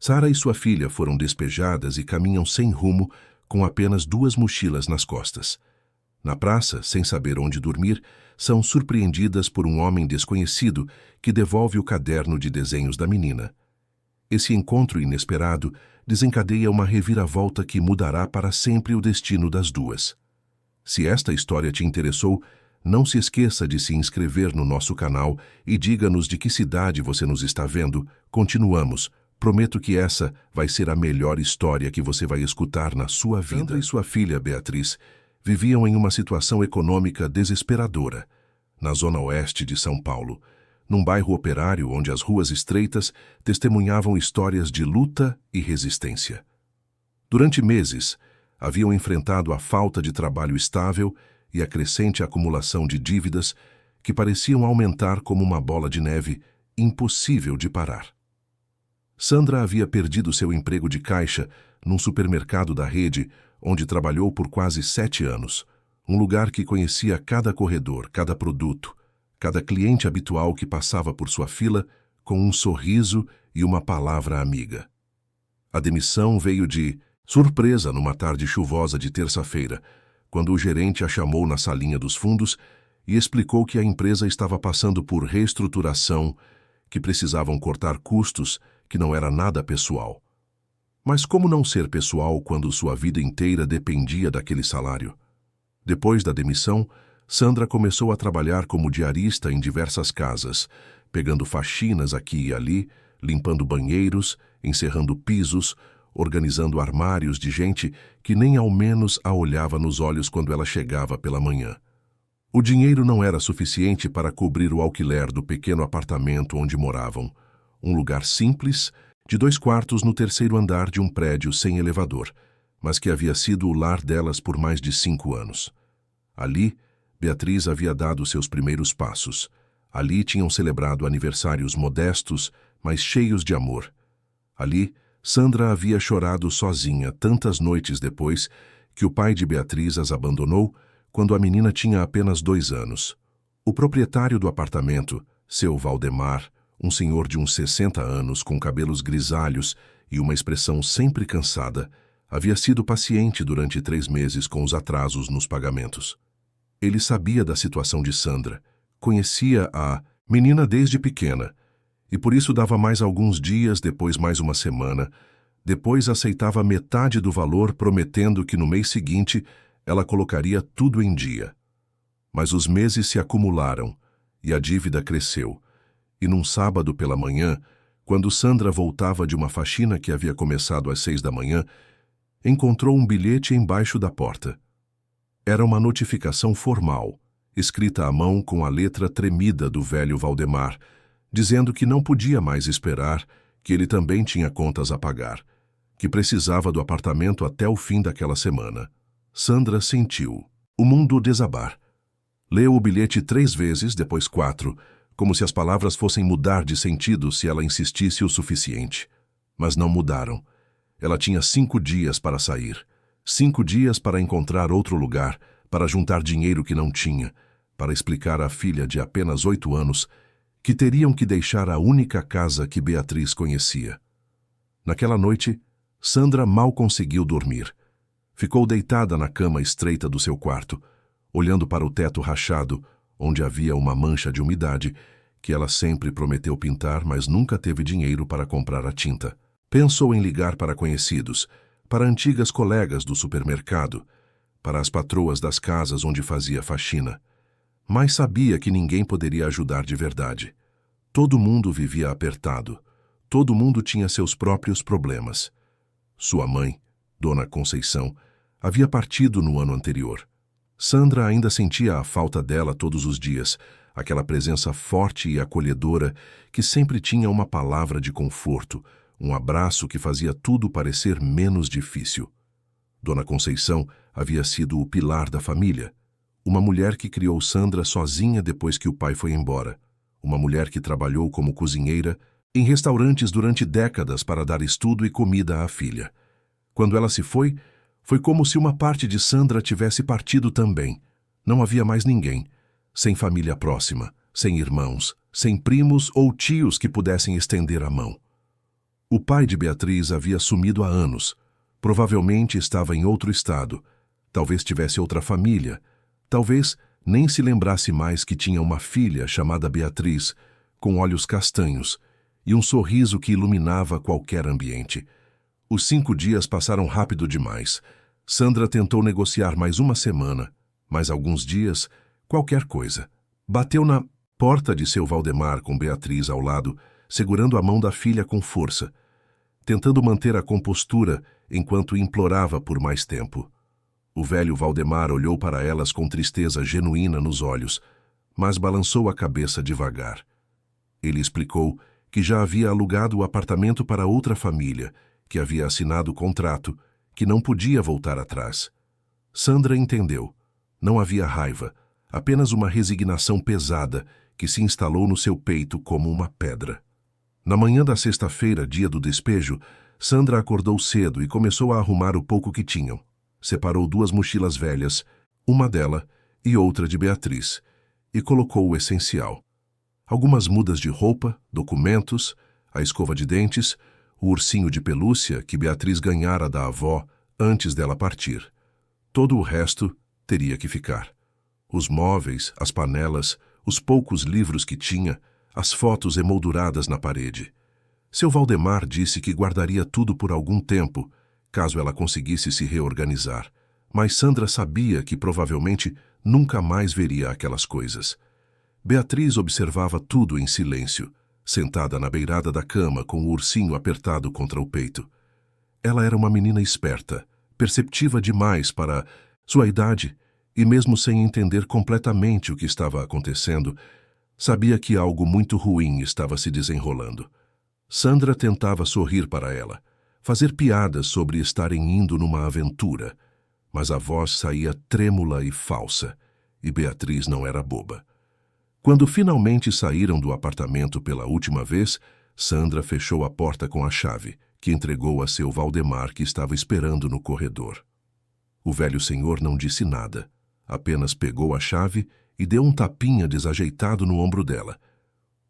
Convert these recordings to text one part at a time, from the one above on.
Sara e sua filha foram despejadas e caminham sem rumo, com apenas 2 mochilas nas costas. Na praça, sem saber onde dormir, são surpreendidas por um homem desconhecido que devolve o caderno de desenhos da menina. Esse encontro inesperado desencadeia uma reviravolta que mudará para sempre o destino das duas. Se esta história te interessou, não se esqueça de se inscrever no nosso canal e diga-nos de que cidade você nos está vendo. Continuamos. Prometo que essa vai ser a melhor história que você vai escutar na sua vida. Sandra e sua filha, Beatriz, viviam em uma situação econômica desesperadora, na zona oeste de São Paulo, num bairro operário onde as ruas estreitas testemunhavam histórias de luta e resistência. Durante meses, haviam enfrentado a falta de trabalho estável e a crescente acumulação de dívidas que pareciam aumentar como uma bola de neve impossível de parar. Sandra havia perdido seu emprego de caixa num supermercado da rede, onde trabalhou por quase 7 anos, um lugar que conhecia cada corredor, cada produto, cada cliente habitual que passava por sua fila com um sorriso e uma palavra amiga. A demissão veio de surpresa numa tarde chuvosa de terça-feira, quando o gerente a chamou na salinha dos fundos e explicou que a empresa estava passando por reestruturação, que precisavam cortar custos, que não era nada pessoal. Mas como não ser pessoal quando sua vida inteira dependia daquele salário? Depois da demissão, Sandra começou a trabalhar como diarista em diversas casas, pegando faxinas aqui e ali, limpando banheiros, encerrando pisos, organizando armários de gente que nem ao menos a olhava nos olhos quando ela chegava pela manhã. O dinheiro não era suficiente para cobrir o alquiler do pequeno apartamento onde moravam, um lugar simples, de 2 quartos no 3º andar de um prédio sem elevador, mas que havia sido o lar delas por mais de 5 anos. Ali, Beatriz havia dado seus primeiros passos. Ali tinham celebrado aniversários modestos, mas cheios de amor. Ali, Sandra havia chorado sozinha tantas noites depois que o pai de Beatriz as abandonou quando a menina tinha apenas 2 anos. O proprietário do apartamento, seu Valdemar, um senhor de uns 60 anos com cabelos grisalhos e uma expressão sempre cansada, havia sido paciente durante 3 meses com os atrasos nos pagamentos. Ele sabia da situação de Sandra, conhecia a menina desde pequena, e por isso dava mais alguns dias, depois mais uma semana, depois aceitava metade do valor, prometendo que no mês seguinte ela colocaria tudo em dia. Mas os meses se acumularam e a dívida cresceu. E num sábado pela manhã, quando Sandra voltava de uma faxina que havia começado às 6 da manhã, encontrou um bilhete embaixo da porta. Era uma notificação formal, escrita à mão com a letra tremida do velho Valdemar, dizendo que não podia mais esperar, que ele também tinha contas a pagar, que precisava do apartamento até o fim daquela semana. Sandra sentiu o mundo desabar. Leu o bilhete 3 vezes, depois 4, como se as palavras fossem mudar de sentido se ela insistisse o suficiente. Mas não mudaram. Ela tinha 5 dias para sair. 5 dias para encontrar outro lugar, para juntar dinheiro que não tinha, para explicar à filha de apenas 8 anos que teriam que deixar a única casa que Beatriz conhecia. Naquela noite, Sandra mal conseguiu dormir. Ficou deitada na cama estreita do seu quarto, olhando para o teto rachado, onde havia uma mancha de umidade, que ela sempre prometeu pintar, mas nunca teve dinheiro para comprar a tinta. Pensou em ligar para conhecidos, para antigas colegas do supermercado, para as patroas das casas onde fazia faxina. Mas sabia que ninguém poderia ajudar de verdade. Todo mundo vivia apertado. Todo mundo tinha seus próprios problemas. Sua mãe, Dona Conceição, havia partido no ano anterior. Sandra ainda sentia a falta dela todos os dias, aquela presença forte e acolhedora que sempre tinha uma palavra de conforto, um abraço que fazia tudo parecer menos difícil. Dona Conceição havia sido o pilar da família, uma mulher que criou Sandra sozinha depois que o pai foi embora, uma mulher que trabalhou como cozinheira em restaurantes durante décadas para dar estudo e comida à filha. Quando ela se foi, foi como se uma parte de Sandra tivesse partido também. Não havia mais ninguém, sem família próxima, sem irmãos, sem primos ou tios que pudessem estender a mão. O pai de Beatriz havia sumido há anos. Provavelmente estava em outro estado. Talvez tivesse outra família. Talvez nem se lembrasse mais que tinha uma filha chamada Beatriz, com olhos castanhos e um sorriso que iluminava qualquer ambiente. Os 5 dias passaram rápido demais. Sandra tentou negociar mais uma semana, mais alguns dias, qualquer coisa. Bateu na porta de seu Valdemar com Beatriz ao lado, segurando a mão da filha com força, tentando manter a compostura enquanto implorava por mais tempo. O velho Valdemar olhou para elas com tristeza genuína nos olhos, mas balançou a cabeça devagar. Ele explicou que já havia alugado o apartamento para outra família, que havia assinado o contrato, que não podia voltar atrás. Sandra entendeu. Não havia raiva, apenas uma resignação pesada que se instalou no seu peito como uma pedra. Na manhã da sexta-feira, dia do despejo, Sandra acordou cedo e começou a arrumar o pouco que tinham. Separou 2 mochilas velhas, uma dela e outra de Beatriz, e colocou o essencial. Algumas mudas de roupa, documentos, a escova de dentes, o ursinho de pelúcia que Beatriz ganhara da avó antes dela partir. Todo o resto teria que ficar. Os móveis, as panelas, os poucos livros que tinha, as fotos emolduradas na parede. Seu Valdemar disse que guardaria tudo por algum tempo, caso ela conseguisse se reorganizar, mas Sandra sabia que provavelmente nunca mais veria aquelas coisas. Beatriz observava tudo em silêncio, sentada na beirada da cama com o ursinho apertado contra o peito. Ela era uma menina esperta, perceptiva demais para sua idade, e mesmo sem entender completamente o que estava acontecendo, sabia que algo muito ruim estava se desenrolando. Sandra tentava sorrir para ela, fazer piadas sobre estarem indo numa aventura, mas a voz saía trêmula e falsa, e Beatriz não era boba. Quando finalmente saíram do apartamento pela última vez, Sandra fechou a porta com a chave, que entregou a seu Valdemar, que estava esperando no corredor. O velho senhor não disse nada, apenas pegou a chave e deu um tapinha desajeitado no ombro dela.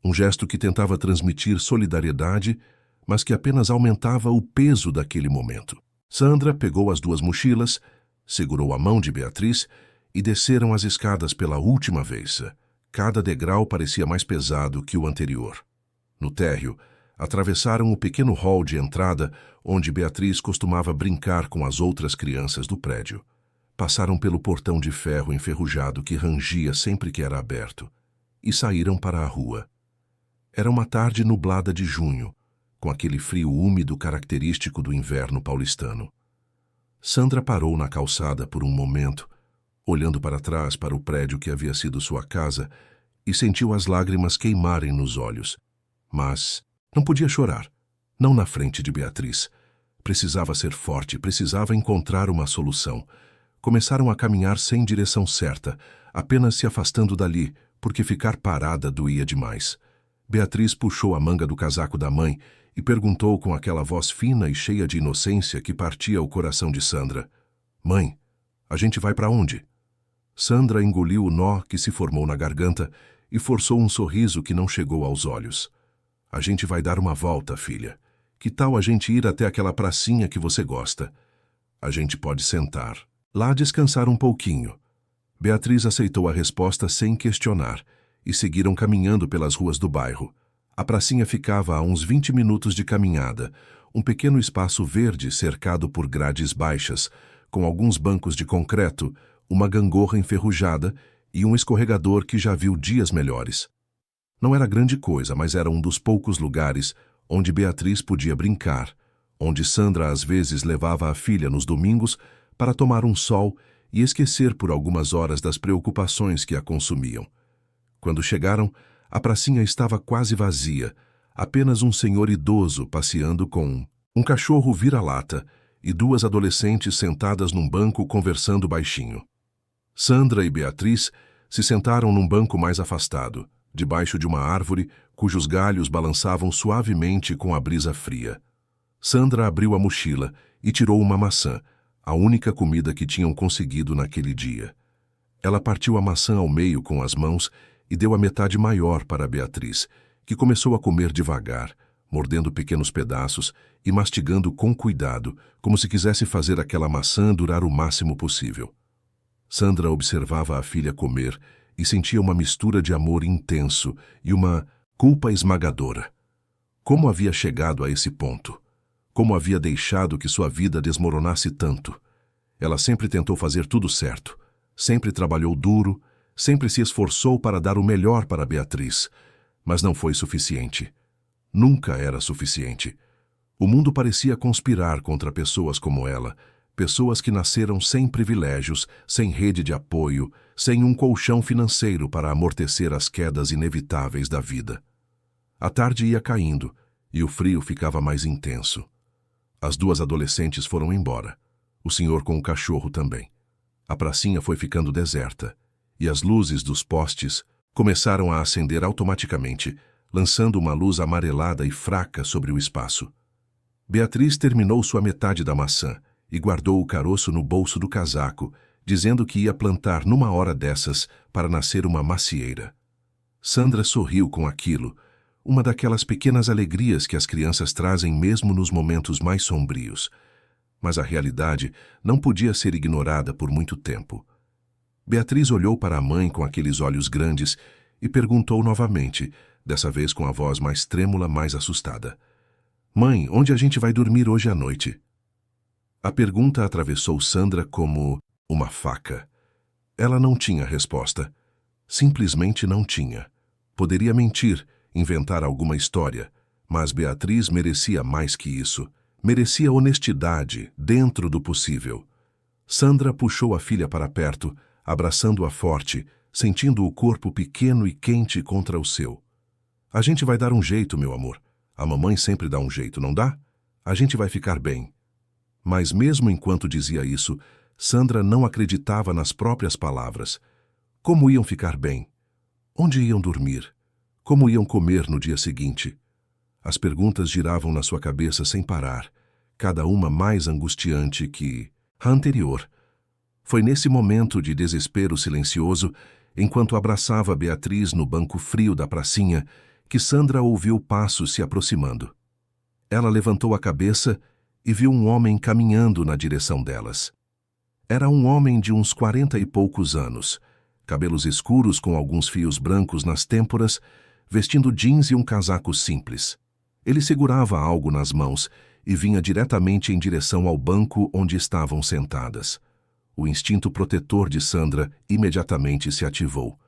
Um gesto que tentava transmitir solidariedade, mas que apenas aumentava o peso daquele momento. Sandra pegou as 2 mochilas, segurou a mão de Beatriz e desceram as escadas pela última vez. Cada degrau parecia mais pesado que o anterior. No térreo, atravessaram o pequeno hall de entrada onde Beatriz costumava brincar com as outras crianças do prédio. Passaram pelo portão de ferro enferrujado que rangia sempre que era aberto e saíram para a rua. Era uma tarde nublada de junho, com aquele frio úmido característico do inverno paulistano. Sandra parou na calçada por um momento, olhando para trás para o prédio que havia sido sua casa, e sentiu as lágrimas queimarem nos olhos. Mas não podia chorar, não na frente de Beatriz. Precisava ser forte, precisava encontrar uma solução. Começaram a caminhar sem direção certa, apenas se afastando dali, porque ficar parada doía demais. Beatriz puxou a manga do casaco da mãe e perguntou com aquela voz fina e cheia de inocência que partia o coração de Sandra: "Mãe, a gente vai para onde?" Sandra engoliu o nó que se formou na garganta e forçou um sorriso que não chegou aos olhos. "A gente vai dar uma volta, filha. Que tal a gente ir até aquela pracinha que você gosta? A gente pode sentar lá, descansar um pouquinho." Beatriz aceitou a resposta sem questionar e seguiram caminhando pelas ruas do bairro. A pracinha ficava a uns 20 minutos de caminhada, um pequeno espaço verde cercado por grades baixas, com alguns bancos de concreto, uma gangorra enferrujada e um escorregador que já viu dias melhores. Não era grande coisa, mas era um dos poucos lugares onde Beatriz podia brincar, onde Sandra às vezes levava a filha nos domingos para tomar um sol e esquecer por algumas horas das preocupações que a consumiam. Quando chegaram, a pracinha estava quase vazia, apenas um senhor idoso passeando com um cachorro vira-lata e 2 adolescentes sentadas num banco conversando baixinho. Sandra e Beatriz se sentaram num banco mais afastado, debaixo de uma árvore cujos galhos balançavam suavemente com a brisa fria. Sandra abriu a mochila e tirou uma maçã, a única comida que tinham conseguido naquele dia. Ela partiu a maçã ao meio com as mãos e deu a metade maior para Beatriz, que começou a comer devagar, mordendo pequenos pedaços e mastigando com cuidado, como se quisesse fazer aquela maçã durar o máximo possível. Sandra observava a filha comer e sentia uma mistura de amor intenso e uma culpa esmagadora. Como havia chegado a esse ponto? Como havia deixado que sua vida desmoronasse tanto? Ela sempre tentou fazer tudo certo, sempre trabalhou duro, sempre se esforçou para dar o melhor para Beatriz, mas não foi suficiente. Nunca era suficiente. O mundo parecia conspirar contra pessoas como ela, pessoas que nasceram sem privilégios, sem rede de apoio, sem um colchão financeiro para amortecer as quedas inevitáveis da vida. A tarde ia caindo e o frio ficava mais intenso. As duas adolescentes foram embora, o senhor com o cachorro também. A pracinha foi ficando deserta e as luzes dos postes começaram a acender automaticamente, lançando uma luz amarelada e fraca sobre o espaço. Beatriz terminou sua metade da maçã e guardou o caroço no bolso do casaco, dizendo que ia plantar numa hora dessas para nascer uma macieira. Sandra sorriu com aquilo, uma daquelas pequenas alegrias que as crianças trazem mesmo nos momentos mais sombrios. Mas a realidade não podia ser ignorada por muito tempo. Beatriz olhou para a mãe com aqueles olhos grandes e perguntou novamente, dessa vez com a voz mais trêmula, mais assustada. Mãe, onde a gente vai dormir hoje à noite? A pergunta atravessou Sandra como uma faca. Ela não tinha resposta. Simplesmente não tinha. Poderia mentir, inventar alguma história, mas Beatriz merecia mais que isso. Merecia honestidade, dentro do possível. Sandra puxou a filha para perto, abraçando-a forte, sentindo o corpo pequeno e quente contra o seu. A gente vai dar um jeito, meu amor. A mamãe sempre dá um jeito, não dá? A gente vai ficar bem. Mas mesmo enquanto dizia isso, Sandra não acreditava nas próprias palavras. Como iam ficar bem? Onde iam dormir? Como iam comer no dia seguinte? As perguntas giravam na sua cabeça sem parar, cada uma mais angustiante que a anterior. Foi nesse momento de desespero silencioso, enquanto abraçava Beatriz no banco frio da pracinha, que Sandra ouviu passos se aproximando. Ela levantou a cabeça e viu um homem caminhando na direção delas. Era um homem de uns 40 e poucos anos, cabelos escuros com alguns fios brancos nas têmporas, vestindo jeans e um casaco simples. Ele segurava algo nas mãos e vinha diretamente em direção ao banco onde estavam sentadas. O instinto protetor de Sandra imediatamente se ativou.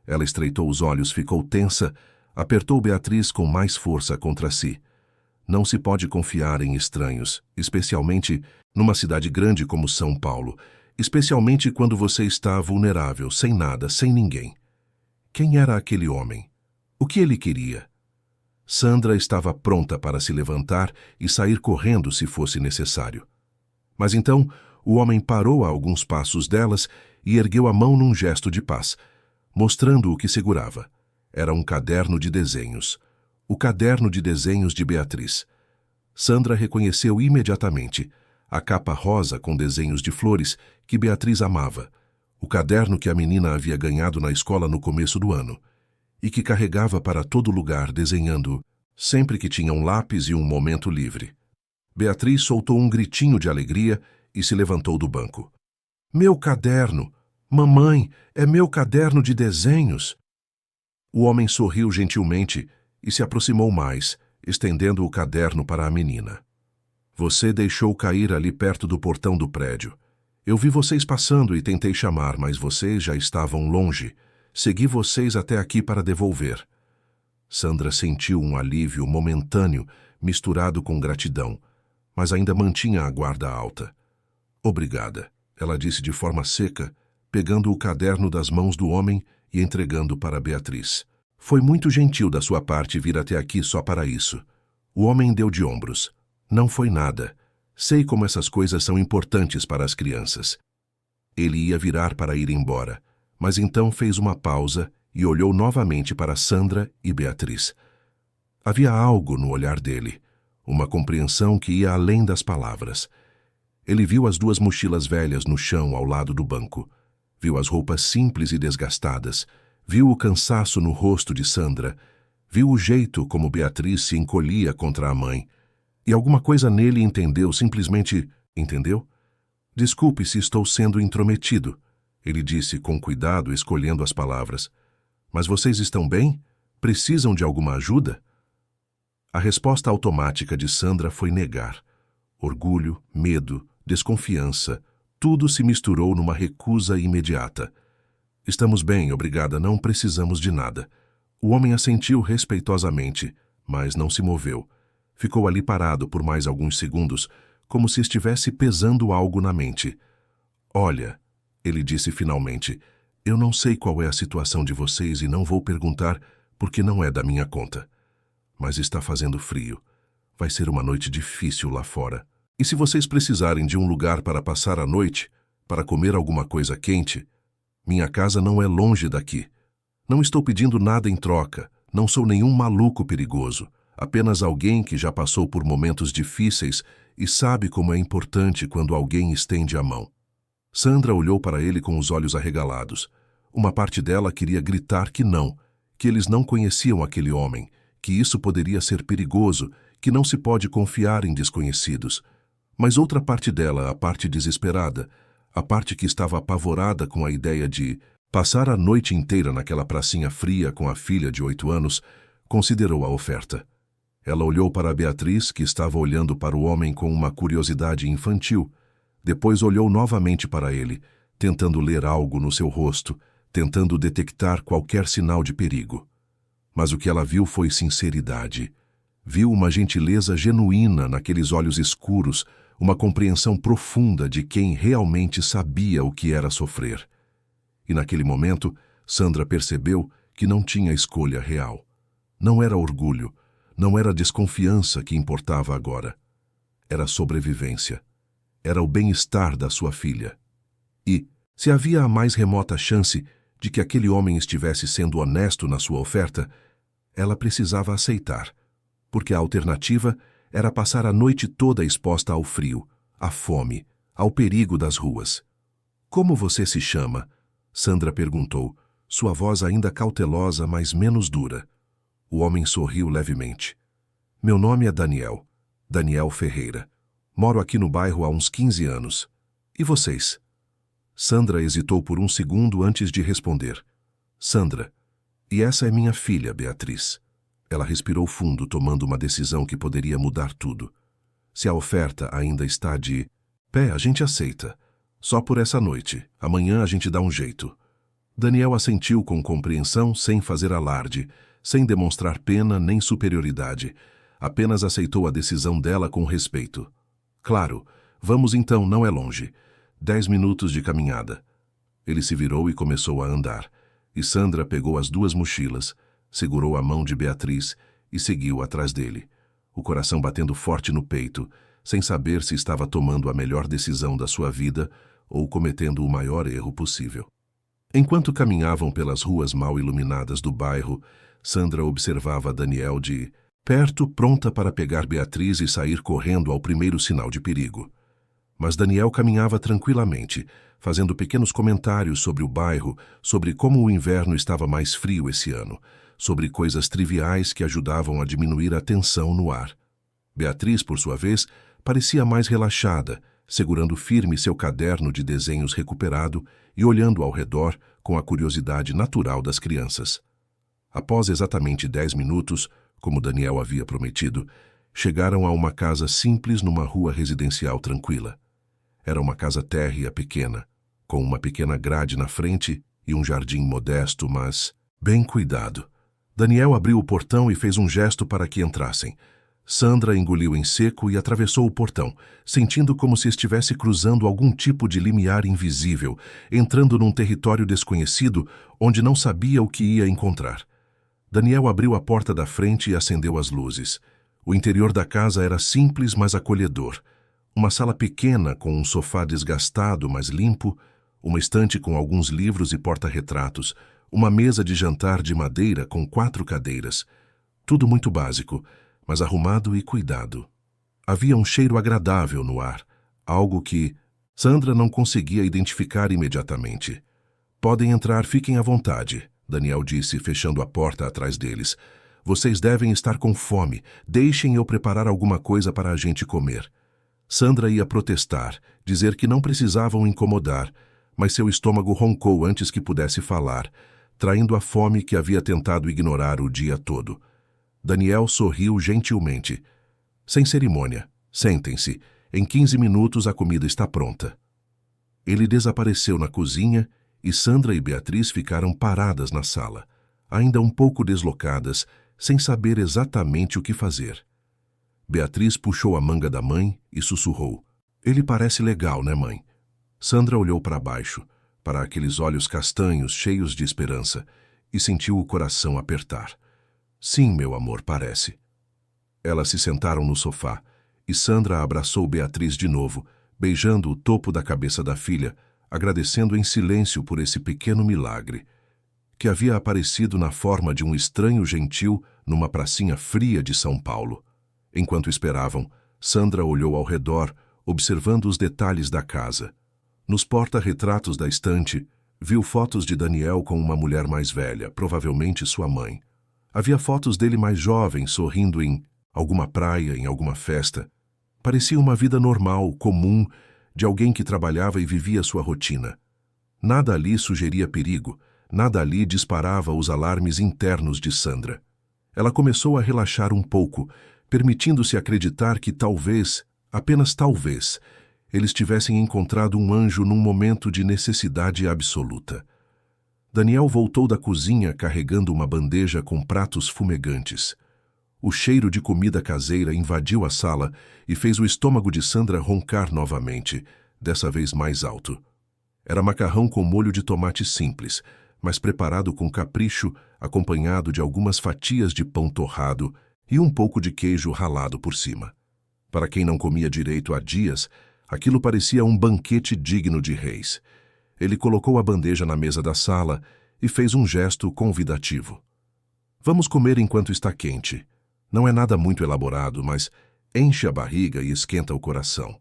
Ela estreitou os olhos, ficou tensa, apertou Beatriz com mais força contra si. Não se pode confiar em estranhos, especialmente numa cidade grande como São Paulo, especialmente quando você está vulnerável, sem nada, sem ninguém. Quem era aquele homem? O que ele queria? Sandra estava pronta para se levantar e sair correndo se fosse necessário. Mas então, o homem parou a alguns passos delas e ergueu a mão num gesto de paz, mostrando o que segurava. Era um caderno de desenhos. O caderno de desenhos de Beatriz. Sandra reconheceu imediatamente a capa rosa com desenhos de flores que Beatriz amava, o caderno que a menina havia ganhado na escola no começo do ano, e que carregava para todo lugar desenhando, sempre que tinha um lápis e um momento livre. Beatriz soltou um gritinho de alegria e se levantou do banco. Meu caderno! Mamãe, é meu caderno de desenhos! O homem sorriu gentilmente e se aproximou mais, estendendo o caderno para a menina. Você deixou cair ali perto do portão do prédio. Eu vi vocês passando e tentei chamar, mas vocês já estavam longe. Segui vocês até aqui para devolver. Sandra sentiu um alívio momentâneo, misturado com gratidão, mas ainda mantinha a guarda alta. Obrigada, ela disse de forma seca, pegando o caderno das mãos do homem e entregando para Beatriz. Foi muito gentil da sua parte vir até aqui só para isso. O homem deu de ombros. Não foi nada. Sei como essas coisas são importantes para as crianças. Ele ia virar para ir embora, mas então fez uma pausa e olhou novamente para Sandra e Beatriz. Havia algo no olhar dele, uma compreensão que ia além das palavras. Ele viu as duas mochilas velhas no chão ao lado do banco. Viu as roupas simples e desgastadas. Viu o cansaço no rosto de Sandra. Viu o jeito como Beatriz se encolhia contra a mãe. E alguma coisa nele entendeu, simplesmente entendeu? Desculpe se estou sendo intrometido, ele disse com cuidado, escolhendo as palavras. Mas vocês estão bem? Precisam de alguma ajuda? A resposta automática de Sandra foi negar. Orgulho, medo, desconfiança, tudo se misturou numa recusa imediata. Estamos bem, obrigada, não precisamos de nada. O homem assentiu respeitosamente, mas não se moveu. Ficou ali parado por mais alguns segundos, como se estivesse pesando algo na mente. Olha, ele disse finalmente, eu não sei qual é a situação de vocês e não vou perguntar porque não é da minha conta. Mas está fazendo frio. Vai ser uma noite difícil lá fora. E se vocês precisarem de um lugar para passar a noite, para comer alguma coisa quente, minha casa não é longe daqui. Não estou pedindo nada em troca, não sou nenhum maluco perigoso, apenas alguém que já passou por momentos difíceis e sabe como é importante quando alguém estende a mão. Sandra olhou para ele com os olhos arregalados. Uma parte dela queria gritar que não, que eles não conheciam aquele homem, que isso poderia ser perigoso, que não se pode confiar em desconhecidos. Mas outra parte dela, a parte desesperada, a parte que estava apavorada com a ideia de passar a noite inteira naquela pracinha fria com a filha de 8 anos, considerou a oferta. Ela olhou para a Beatriz, que estava olhando para o homem com uma curiosidade infantil. Depois olhou novamente para ele, tentando ler algo no seu rosto, tentando detectar qualquer sinal de perigo. Mas o que ela viu foi sinceridade. Viu uma gentileza genuína naqueles olhos escuros, uma compreensão profunda de quem realmente sabia o que era sofrer. E naquele momento, Sandra percebeu que não tinha escolha real. Não era orgulho, não era desconfiança que importava agora. Era sobrevivência. Era o bem-estar da sua filha. E, se havia a mais remota chance de que aquele homem estivesse sendo honesto na sua oferta, ela precisava aceitar, porque a alternativa era passar a noite toda exposta ao frio, à fome, ao perigo das ruas. Como você se chama? Sandra perguntou, sua voz ainda cautelosa, mas menos dura. O homem sorriu levemente. Meu nome é Daniel. Daniel Ferreira. Moro aqui no bairro há uns 15 anos. E vocês? Sandra hesitou por um segundo antes de responder. Sandra. E essa é minha filha, Beatriz. Ela respirou fundo, tomando uma decisão que poderia mudar tudo. Se a oferta ainda está de pé, a gente aceita. Só por essa noite. Amanhã a gente dá um jeito. Daniel assentiu com compreensão, sem fazer alarde, sem demonstrar pena nem superioridade. Apenas aceitou a decisão dela com respeito. Claro, vamos então, não é longe. 10 minutos de caminhada. Ele se virou e começou a andar. E Sandra pegou as 2 mochilas, segurou a mão de Beatriz e seguiu atrás dele, o coração batendo forte no peito, sem saber se estava tomando a melhor decisão da sua vida ou cometendo o maior erro possível. Enquanto caminhavam pelas ruas mal iluminadas do bairro, Sandra observava Daniel de perto, pronta para pegar Beatriz e sair correndo ao primeiro sinal de perigo. Mas Daniel caminhava tranquilamente, fazendo pequenos comentários sobre o bairro, sobre como o inverno estava mais frio esse ano, sobre coisas triviais que ajudavam a diminuir a tensão no ar. Beatriz, por sua vez, parecia mais relaxada, segurando firme seu caderno de desenhos recuperado e olhando ao redor com a curiosidade natural das crianças. Após exatamente 10 minutos, como Daniel havia prometido, chegaram a uma casa simples numa rua residencial tranquila. Era uma casa térrea pequena, com uma pequena grade na frente e um jardim modesto, mas bem cuidado. Daniel abriu o portão e fez um gesto para que entrassem. Sandra engoliu em seco e atravessou o portão, sentindo como se estivesse cruzando algum tipo de limiar invisível, entrando num território desconhecido onde não sabia o que ia encontrar. Daniel abriu a porta da frente e acendeu as luzes. O interior da casa era simples, mas acolhedor. Uma sala pequena com um sofá desgastado, mas limpo, uma estante com alguns livros e porta-retratos, uma mesa de jantar de madeira com 4 cadeiras. Tudo muito básico, mas arrumado e cuidado. Havia um cheiro agradável no ar, algo que Sandra não conseguia identificar imediatamente. Podem entrar, fiquem à vontade, Daniel disse, fechando a porta atrás deles. Vocês devem estar com fome. Deixem eu preparar alguma coisa para a gente comer. Sandra ia protestar, dizer que não precisavam incomodar, mas seu estômago roncou antes que pudesse falar, traindo a fome que havia tentado ignorar o dia todo. Daniel sorriu gentilmente. Sem cerimônia. Sentem-se. Em 15 minutos a comida está pronta. Ele desapareceu na cozinha e Sandra e Beatriz ficaram paradas na sala, ainda um pouco deslocadas, sem saber exatamente o que fazer. Beatriz puxou a manga da mãe e sussurrou. Ele parece legal, né, mãe? Sandra olhou para baixo, para aqueles olhos castanhos cheios de esperança, e sentiu o coração apertar. Sim, meu amor, parece. Elas se sentaram no sofá, e Sandra abraçou Beatriz de novo, beijando o topo da cabeça da filha, agradecendo em silêncio por esse pequeno milagre, que havia aparecido na forma de um estranho gentil numa pracinha fria de São Paulo. Enquanto esperavam, Sandra olhou ao redor, observando os detalhes da casa. Nos porta-retratos da estante, viu fotos de Daniel com uma mulher mais velha, provavelmente sua mãe. Havia fotos dele mais jovem, sorrindo em alguma praia, em alguma festa. Parecia uma vida normal, comum, de alguém que trabalhava e vivia sua rotina. Nada ali sugeria perigo, nada ali disparava os alarmes internos de Sandra. Ela começou a relaxar um pouco, permitindo-se acreditar que talvez, apenas talvez, eles tivessem encontrado um anjo num momento de necessidade absoluta. Daniel voltou da cozinha carregando uma bandeja com pratos fumegantes. O cheiro de comida caseira invadiu a sala e fez o estômago de Sandra roncar novamente, dessa vez mais alto. Era macarrão com molho de tomate simples, mas preparado com capricho, acompanhado de algumas fatias de pão torrado e um pouco de queijo ralado por cima. Para quem não comia direito há dias, aquilo parecia um banquete digno de reis. Ele colocou a bandeja na mesa da sala e fez um gesto convidativo. Vamos comer enquanto está quente. Não é nada muito elaborado, mas enche a barriga e esquenta o coração.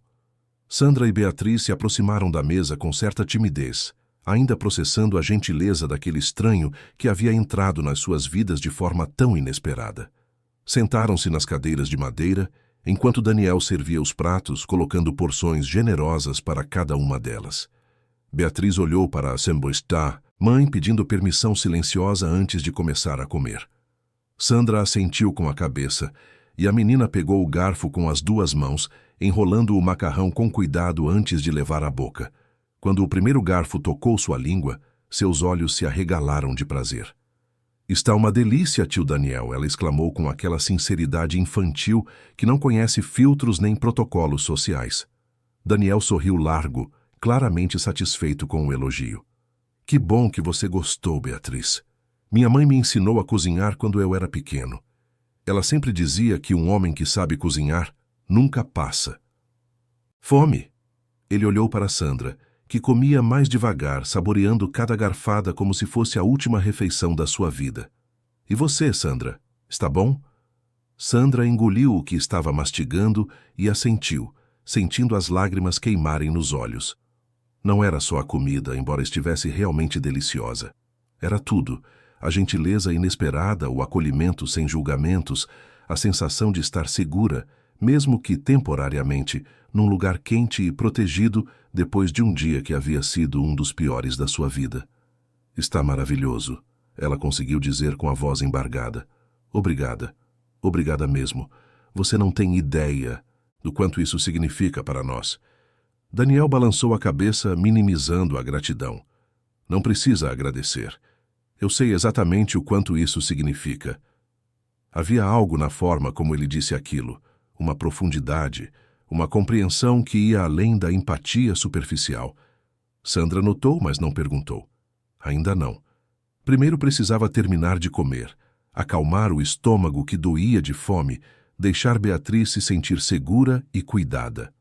Sandra e Beatriz se aproximaram da mesa com certa timidez, ainda processando a gentileza daquele estranho que havia entrado nas suas vidas de forma tão inesperada. Sentaram-se nas cadeiras de madeira, enquanto Daniel servia os pratos, colocando porções generosas para cada uma delas. Beatriz olhou para a Semboistá, mãe pedindo permissão silenciosa antes de começar a comer. Sandra assentiu com a cabeça, e a menina pegou o garfo com as duas mãos, enrolando o macarrão com cuidado antes de levar à boca. Quando o primeiro garfo tocou sua língua, seus olhos se arregalaram de prazer. Está uma delícia, tio Daniel, ela exclamou com aquela sinceridade infantil que não conhece filtros nem protocolos sociais. Daniel sorriu largo, claramente satisfeito com o elogio. Que bom que você gostou, Beatriz. Minha mãe me ensinou a cozinhar quando eu era pequeno. Ela sempre dizia que um homem que sabe cozinhar nunca passa fome. Ele olhou para Sandra, que comia mais devagar, saboreando cada garfada como se fosse a última refeição da sua vida. E você, Sandra, está bom? Sandra engoliu o que estava mastigando e assentiu, sentindo as lágrimas queimarem nos olhos. Não era só a comida, embora estivesse realmente deliciosa. Era tudo. A gentileza inesperada, o acolhimento sem julgamentos, a sensação de estar segura, mesmo que temporariamente, num lugar quente e protegido depois de um dia que havia sido um dos piores da sua vida. Está maravilhoso, ela conseguiu dizer com a voz embargada. Obrigada. Obrigada mesmo. Você não tem ideia do quanto isso significa para nós. Daniel balançou a cabeça, minimizando a gratidão. Não precisa agradecer. Eu sei exatamente o quanto isso significa. Havia algo na forma como ele disse aquilo, uma profundidade, uma compreensão que ia além da empatia superficial. Sandra notou, mas não perguntou. Ainda não. Primeiro precisava terminar de comer, acalmar o estômago que doía de fome, deixar Beatriz se sentir segura e cuidada.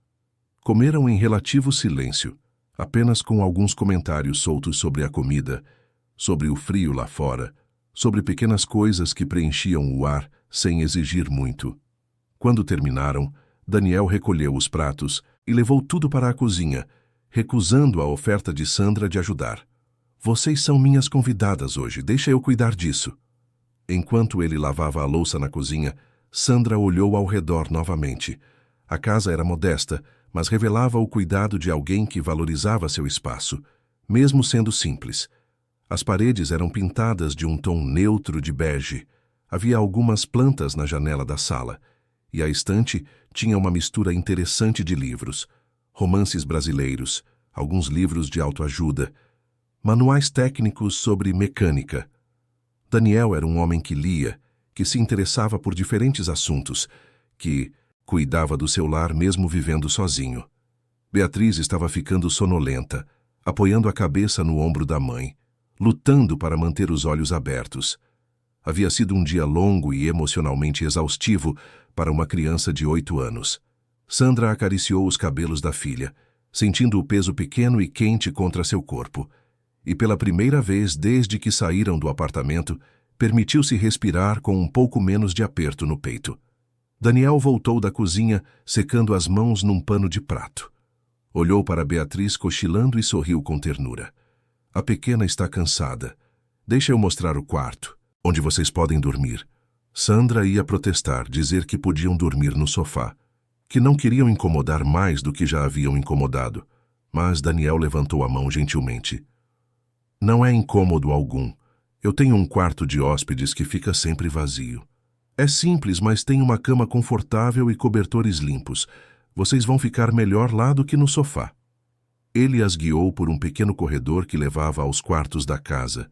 Comeram em relativo silêncio, apenas com alguns comentários soltos sobre a comida, sobre o frio lá fora, sobre pequenas coisas que preenchiam o ar sem exigir muito. Quando terminaram, Daniel recolheu os pratos e levou tudo para a cozinha, recusando a oferta de Sandra de ajudar. Vocês são minhas convidadas hoje, deixa eu cuidar disso. Enquanto ele lavava a louça na cozinha, Sandra olhou ao redor novamente. A casa era modesta, mas revelava o cuidado de alguém que valorizava seu espaço, mesmo sendo simples. As paredes eram pintadas de um tom neutro de bege. Havia algumas plantas na janela da sala, e a estante tinha uma mistura interessante de livros, romances brasileiros, alguns livros de autoajuda, manuais técnicos sobre mecânica. Daniel era um homem que lia, que se interessava por diferentes assuntos, que cuidava do seu lar mesmo vivendo sozinho. Beatriz estava ficando sonolenta, apoiando a cabeça no ombro da mãe, lutando para manter os olhos abertos. Havia sido um dia longo e emocionalmente exaustivo para uma criança de 8 anos. Sandra acariciou os cabelos da filha, sentindo o peso pequeno e quente contra seu corpo. E pela primeira vez desde que saíram do apartamento, permitiu-se respirar com um pouco menos de aperto no peito. Daniel voltou da cozinha, secando as mãos num pano de prato. Olhou para Beatriz cochilando e sorriu com ternura. A pequena está cansada. Deixa eu mostrar o quarto, onde vocês podem dormir. Sandra ia protestar, dizer que podiam dormir no sofá, que não queriam incomodar mais do que já haviam incomodado. Mas Daniel levantou a mão gentilmente. Não é incômodo algum. Eu tenho um quarto de hóspedes que fica sempre vazio. É simples, mas tem uma cama confortável e cobertores limpos. Vocês vão ficar melhor lá do que no sofá. Ele as guiou por um pequeno corredor que levava aos quartos da casa.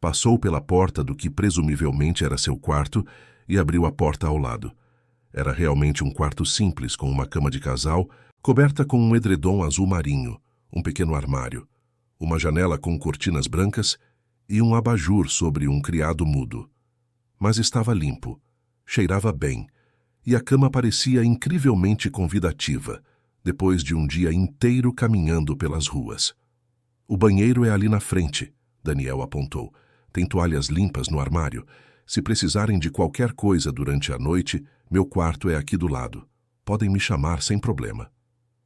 Passou pela porta do que presumivelmente era seu quarto e abriu a porta ao lado. Era realmente um quarto simples, com uma cama de casal, coberta com um edredom azul marinho, um pequeno armário, uma janela com cortinas brancas e um abajur sobre um criado mudo. Mas estava limpo, cheirava bem, e a cama parecia incrivelmente convidativa, depois de um dia inteiro caminhando pelas ruas. O banheiro é ali na frente, Daniel apontou. Tem toalhas limpas no armário. Se precisarem de qualquer coisa durante a noite, meu quarto é aqui do lado. Podem me chamar sem problema.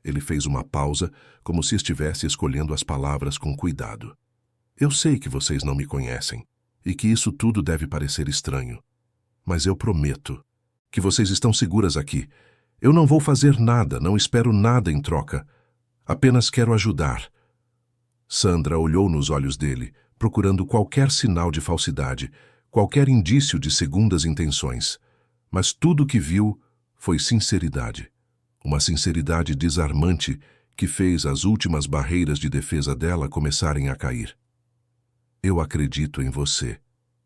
Ele fez uma pausa, como se estivesse escolhendo as palavras com cuidado. Eu sei que vocês não me conhecem, e que isso tudo deve parecer estranho. Mas eu prometo que vocês estão seguras aqui. Eu não vou fazer nada, não espero nada em troca. Apenas quero ajudar. Sandra olhou nos olhos dele, procurando qualquer sinal de falsidade, qualquer indício de segundas intenções. Mas tudo o que viu foi sinceridade. Uma sinceridade desarmante que fez as últimas barreiras de defesa dela começarem a cair. Eu acredito em você,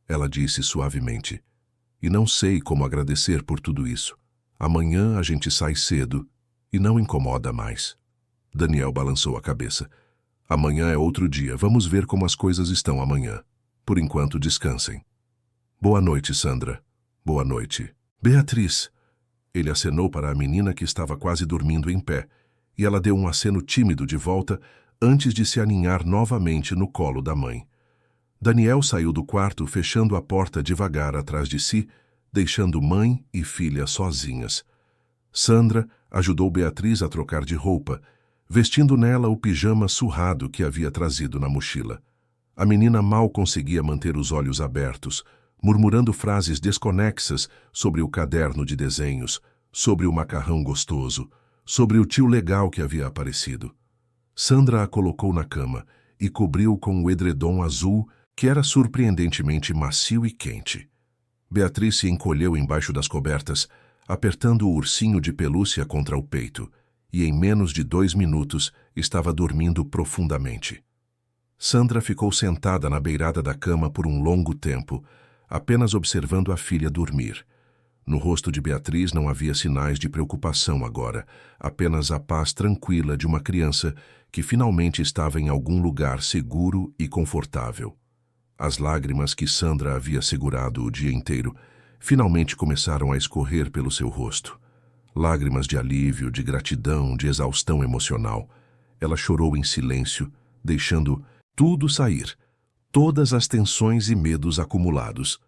ela disse suavemente. E não sei como agradecer por tudo isso. Amanhã a gente sai cedo e não incomoda mais. Daniel balançou a cabeça. Amanhã é outro dia. Vamos ver como as coisas estão amanhã. Por enquanto, descansem. Boa noite, Sandra. Boa noite. Beatriz. Ele acenou para a menina que estava quase dormindo em pé, e ela deu um aceno tímido de volta antes de se aninhar novamente no colo da mãe. Daniel saiu do quarto, fechando a porta devagar atrás de si, deixando mãe e filha sozinhas. Sandra ajudou Beatriz a trocar de roupa, vestindo nela o pijama surrado que havia trazido na mochila. A menina mal conseguia manter os olhos abertos, murmurando frases desconexas sobre o caderno de desenhos, sobre o macarrão gostoso, sobre o tio legal que havia aparecido. Sandra a colocou na cama e cobriu com o edredom azul, que era surpreendentemente macio e quente. Beatriz se encolheu embaixo das cobertas, apertando o ursinho de pelúcia contra o peito, e em menos de 2 minutos estava dormindo profundamente. Sandra ficou sentada na beirada da cama por um longo tempo, apenas observando a filha dormir. No rosto de Beatriz não havia sinais de preocupação agora, apenas a paz tranquila de uma criança que finalmente estava em algum lugar seguro e confortável. As lágrimas que Sandra havia segurado o dia inteiro finalmente começaram a escorrer pelo seu rosto. Lágrimas de alívio, de gratidão, de exaustão emocional. Ela chorou em silêncio, deixando tudo sair, todas as tensões e medos acumulados.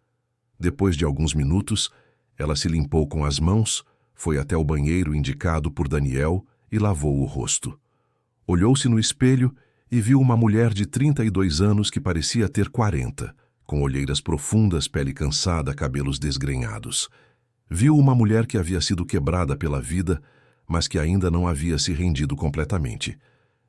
Depois de alguns minutos, ela se limpou com as mãos, foi até o banheiro indicado por Daniel e lavou o rosto. Olhou-se no espelho e viu uma mulher de 32 anos que parecia ter 40, com olheiras profundas, pele cansada, cabelos desgrenhados. Viu uma mulher que havia sido quebrada pela vida, mas que ainda não havia se rendido completamente.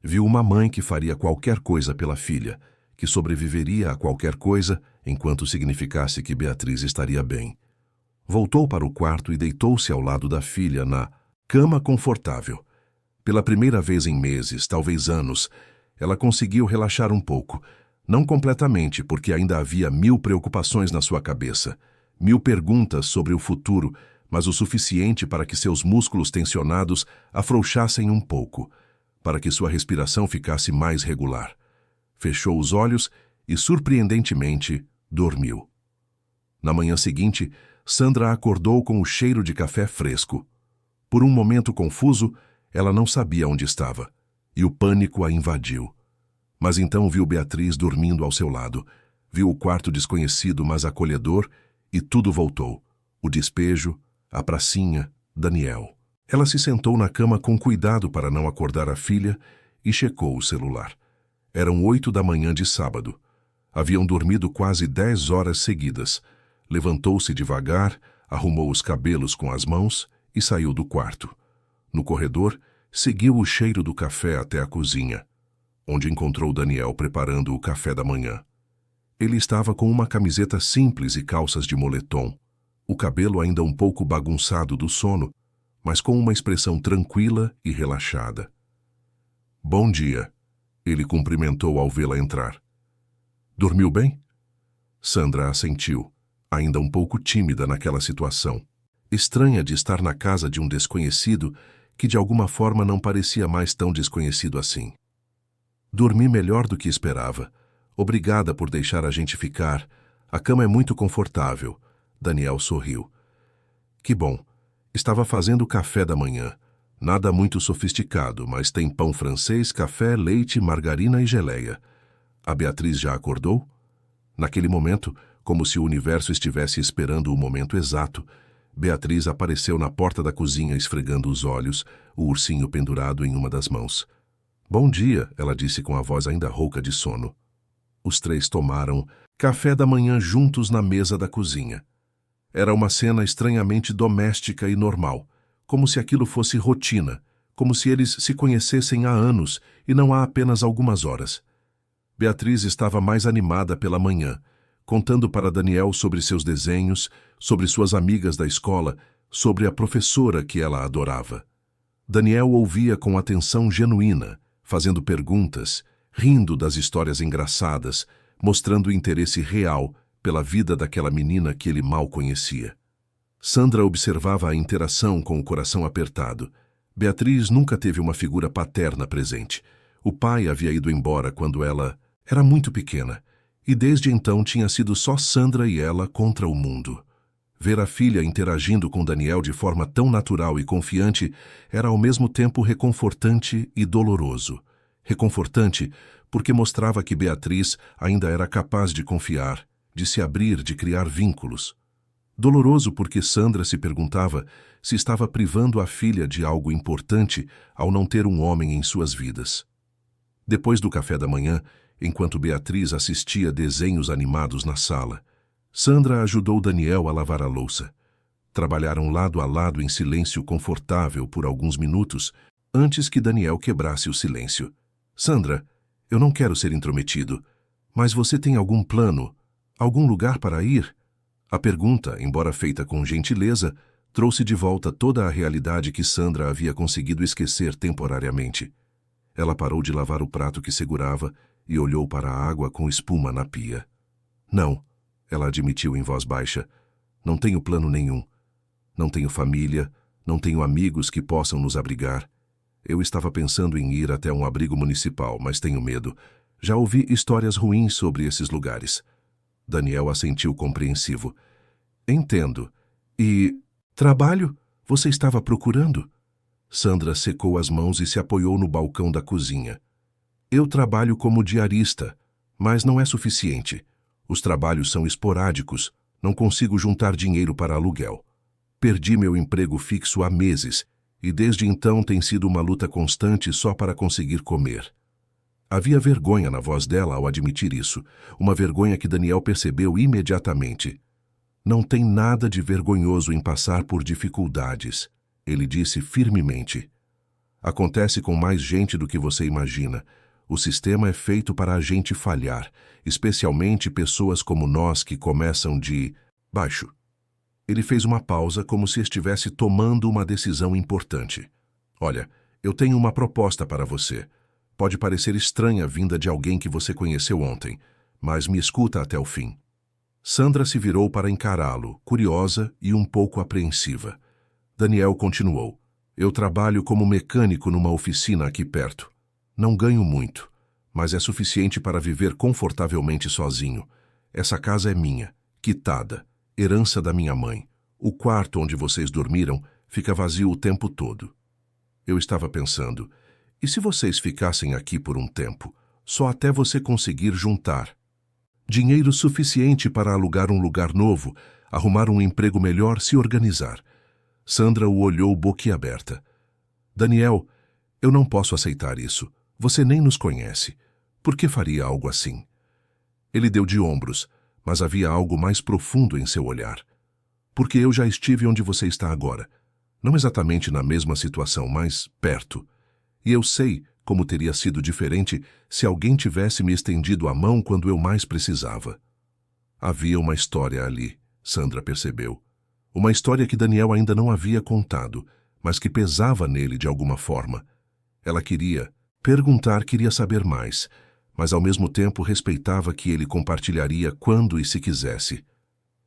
Viu uma mãe que faria qualquer coisa pela filha, que sobreviveria a qualquer coisa enquanto significasse que Beatriz estaria bem. Voltou para o quarto e deitou-se ao lado da filha na cama confortável. Pela primeira vez em meses, talvez anos, ela conseguiu relaxar um pouco. Não completamente, porque ainda havia 1000 preocupações na sua cabeça, 1000 perguntas sobre o futuro, mas o suficiente para que seus músculos tensionados afrouxassem um pouco, para que sua respiração ficasse mais regular. Fechou os olhos e, surpreendentemente, dormiu. Na manhã seguinte, Sandra acordou com o cheiro de café fresco. Por um momento confuso, ela não sabia onde estava, e o pânico a invadiu. Mas então viu Beatriz dormindo ao seu lado, viu o quarto desconhecido, mas acolhedor, e tudo voltou. O despejo, a pracinha, Daniel. Ela se sentou na cama com cuidado para não acordar a filha e checou o celular. Eram 8 da manhã de sábado. Haviam dormido quase 10 horas seguidas. Levantou-se devagar, arrumou os cabelos com as mãos e saiu do quarto. No corredor, seguiu o cheiro do café até a cozinha, onde encontrou Daniel preparando o café da manhã. Ele estava com uma camiseta simples e calças de moletom, o cabelo ainda um pouco bagunçado do sono, mas com uma expressão tranquila e relaxada. "Bom dia", ele cumprimentou ao vê-la entrar. "Dormiu bem?" Sandra assentiu, ainda um pouco tímida naquela situação, estranha de estar na casa de um desconhecido que de alguma forma não parecia mais tão desconhecido assim. "Dormi melhor do que esperava. Obrigada por deixar a gente ficar. A cama é muito confortável." Daniel sorriu. "Que bom. Estava fazendo café da manhã. Nada muito sofisticado, mas tem pão francês, café, leite, margarina e geleia. A Beatriz já acordou?" Naquele momento, como se o universo estivesse esperando o momento exato, Beatriz apareceu na porta da cozinha esfregando os olhos, o ursinho pendurado em uma das mãos. "Bom dia", ela disse com a voz ainda rouca de sono. Os três tomaram café da manhã juntos na mesa da cozinha. Era uma cena estranhamente doméstica e normal, como se aquilo fosse rotina, como se eles se conhecessem há anos e não há apenas algumas horas. Beatriz estava mais animada pela manhã, contando para Daniel sobre seus desenhos, sobre suas amigas da escola, sobre a professora que ela adorava. Daniel ouvia com atenção genuína, fazendo perguntas, rindo das histórias engraçadas, mostrando interesse real pela vida daquela menina que ele mal conhecia. Sandra observava a interação com o coração apertado. Beatriz nunca teve uma figura paterna presente. O pai havia ido embora quando ela era muito pequena, e desde então tinha sido só Sandra e ela contra o mundo. Ver a filha interagindo com Daniel de forma tão natural e confiante era ao mesmo tempo reconfortante e doloroso. Reconfortante porque mostrava que Beatriz ainda era capaz de confiar, de se abrir, de criar vínculos. Doloroso porque Sandra se perguntava se estava privando a filha de algo importante ao não ter um homem em suas vidas. Depois do café da manhã, enquanto Beatriz assistia desenhos animados na sala, Sandra ajudou Daniel a lavar a louça. Trabalharam lado a lado em silêncio confortável por alguns minutos, antes que Daniel quebrasse o silêncio. "Sandra, eu não quero ser intrometido, mas você tem algum plano, algum lugar para ir?" A pergunta, embora feita com gentileza, trouxe de volta toda a realidade que Sandra havia conseguido esquecer temporariamente. Ela parou de lavar o prato que segurava e olhou para a água com espuma na pia. "Não", ela admitiu em voz baixa, "não tenho plano nenhum. Não tenho família, não tenho amigos que possam nos abrigar. Eu estava pensando em ir até um abrigo municipal, mas tenho medo. Já ouvi histórias ruins sobre esses lugares." Daniel assentiu compreensivo. "Entendo. E trabalho? Você estava procurando?" Sandra secou as mãos e se apoiou no balcão da cozinha. "Eu trabalho como diarista, mas não é suficiente. Os trabalhos são esporádicos, não consigo juntar dinheiro para aluguel. Perdi meu emprego fixo há meses, e desde então tem sido uma luta constante só para conseguir comer." Havia vergonha na voz dela ao admitir isso, uma vergonha que Daniel percebeu imediatamente. Não tem nada de vergonhoso em passar por dificuldades, ele disse firmemente. Acontece com mais gente do que você imagina. O sistema é feito para a gente falhar, especialmente pessoas como nós que começam de baixo. Ele fez uma pausa como se estivesse tomando uma decisão importante. Olha, eu tenho uma proposta para você. Pode parecer estranha vinda de alguém que você conheceu ontem, mas me escuta até o fim. Sandra se virou para encará-lo, curiosa e um pouco apreensiva. Daniel continuou. Eu trabalho como mecânico numa oficina aqui perto. Não ganho muito, mas é suficiente para viver confortavelmente sozinho. Essa casa é minha, quitada, herança da minha mãe. O quarto onde vocês dormiram fica vazio o tempo todo. Eu estava pensando, e se vocês ficassem aqui por um tempo, só até você conseguir juntar dinheiro suficiente para alugar um lugar novo, arrumar um emprego melhor, se organizar? Sandra o olhou boquiaberta. Daniel, eu não posso aceitar isso. Você nem nos conhece. Por que faria algo assim? Ele deu de ombros, mas havia algo mais profundo em seu olhar. Porque eu já estive onde você está agora. Não exatamente na mesma situação, mas perto. E eu sei como teria sido diferente se alguém tivesse me estendido a mão quando eu mais precisava. Havia uma história ali, Sandra percebeu. Uma história que Daniel ainda não havia contado, mas que pesava nele de alguma forma. Ela queria saber mais, mas ao mesmo tempo respeitava que ele compartilharia quando e se quisesse.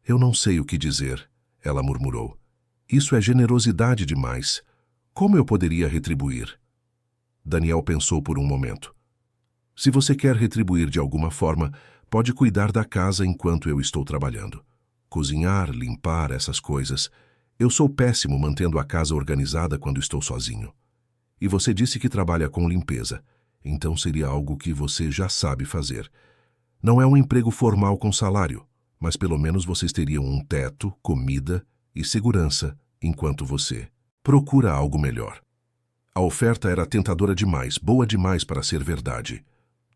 Eu não sei o que dizer, ela murmurou. Isso é generosidade demais. Como eu poderia retribuir? Daniel pensou por um momento. Se você quer retribuir de alguma forma, pode cuidar da casa enquanto eu estou trabalhando. Cozinhar, limpar, essas coisas. Eu sou péssimo mantendo a casa organizada quando estou sozinho. E você disse que trabalha com limpeza, então seria algo que você já sabe fazer. Não é um emprego formal com salário, mas pelo menos vocês teriam um teto, comida e segurança enquanto você procura algo melhor. A oferta era tentadora demais, boa demais para ser verdade.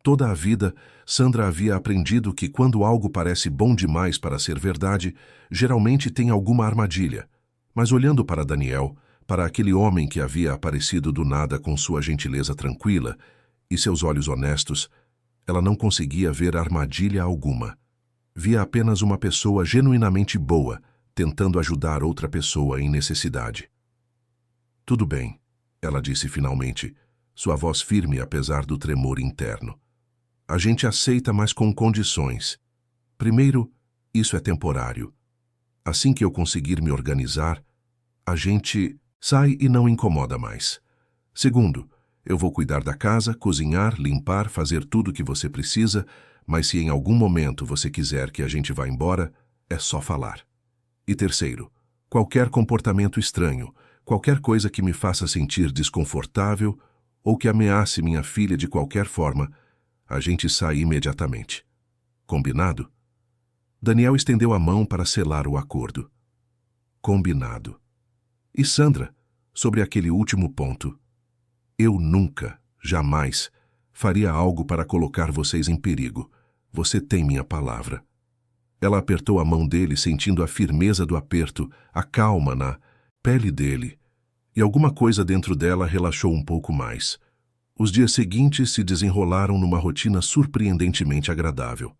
Toda a vida, Sandra havia aprendido que quando algo parece bom demais para ser verdade, geralmente tem alguma armadilha. Mas olhando para Daniel, para aquele homem que havia aparecido do nada com sua gentileza tranquila e seus olhos honestos, ela não conseguia ver armadilha alguma. Via apenas uma pessoa genuinamente boa, tentando ajudar outra pessoa em necessidade. Tudo bem, ela disse finalmente, sua voz firme apesar do tremor interno. A gente aceita, mas com condições. Primeiro, isso é temporário. Assim que eu conseguir me organizar, a gente sai e não incomoda mais. Segundo, eu vou cuidar da casa, cozinhar, limpar, fazer tudo o que você precisa, mas se em algum momento você quiser que a gente vá embora, é só falar. E terceiro, qualquer comportamento estranho, qualquer coisa que me faça sentir desconfortável ou que ameace minha filha de qualquer forma, a gente sai imediatamente. Combinado? Daniel estendeu a mão para selar o acordo. Combinado. E Sandra, sobre aquele último ponto, eu nunca, jamais, faria algo para colocar vocês em perigo. Você tem minha palavra. Ela apertou a mão dele, sentindo a firmeza do aperto, a calma na pele dele, e alguma coisa dentro dela relaxou um pouco mais. Os dias seguintes se desenrolaram numa rotina surpreendentemente agradável.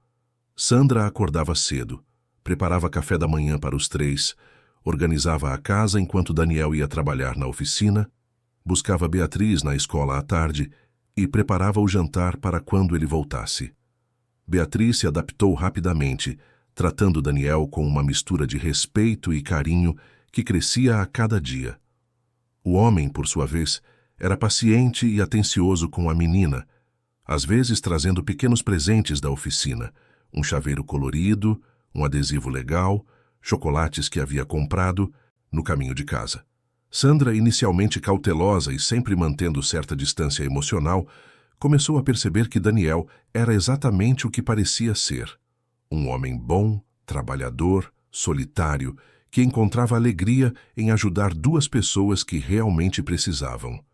Sandra acordava cedo, preparava café da manhã para os três, organizava a casa enquanto Daniel ia trabalhar na oficina, buscava Beatriz na escola à tarde e preparava o jantar para quando ele voltasse. Beatriz se adaptou rapidamente, tratando Daniel com uma mistura de respeito e carinho que crescia a cada dia. O homem, por sua vez, era paciente e atencioso com a menina, às vezes trazendo pequenos presentes da oficina, um chaveiro colorido, um adesivo legal, chocolates que havia comprado no caminho de casa. Sandra, inicialmente cautelosa e sempre mantendo certa distância emocional, começou a perceber que Daniel era exatamente o que parecia ser. Um homem bom, trabalhador, solitário, que encontrava alegria em ajudar duas pessoas que realmente precisavam.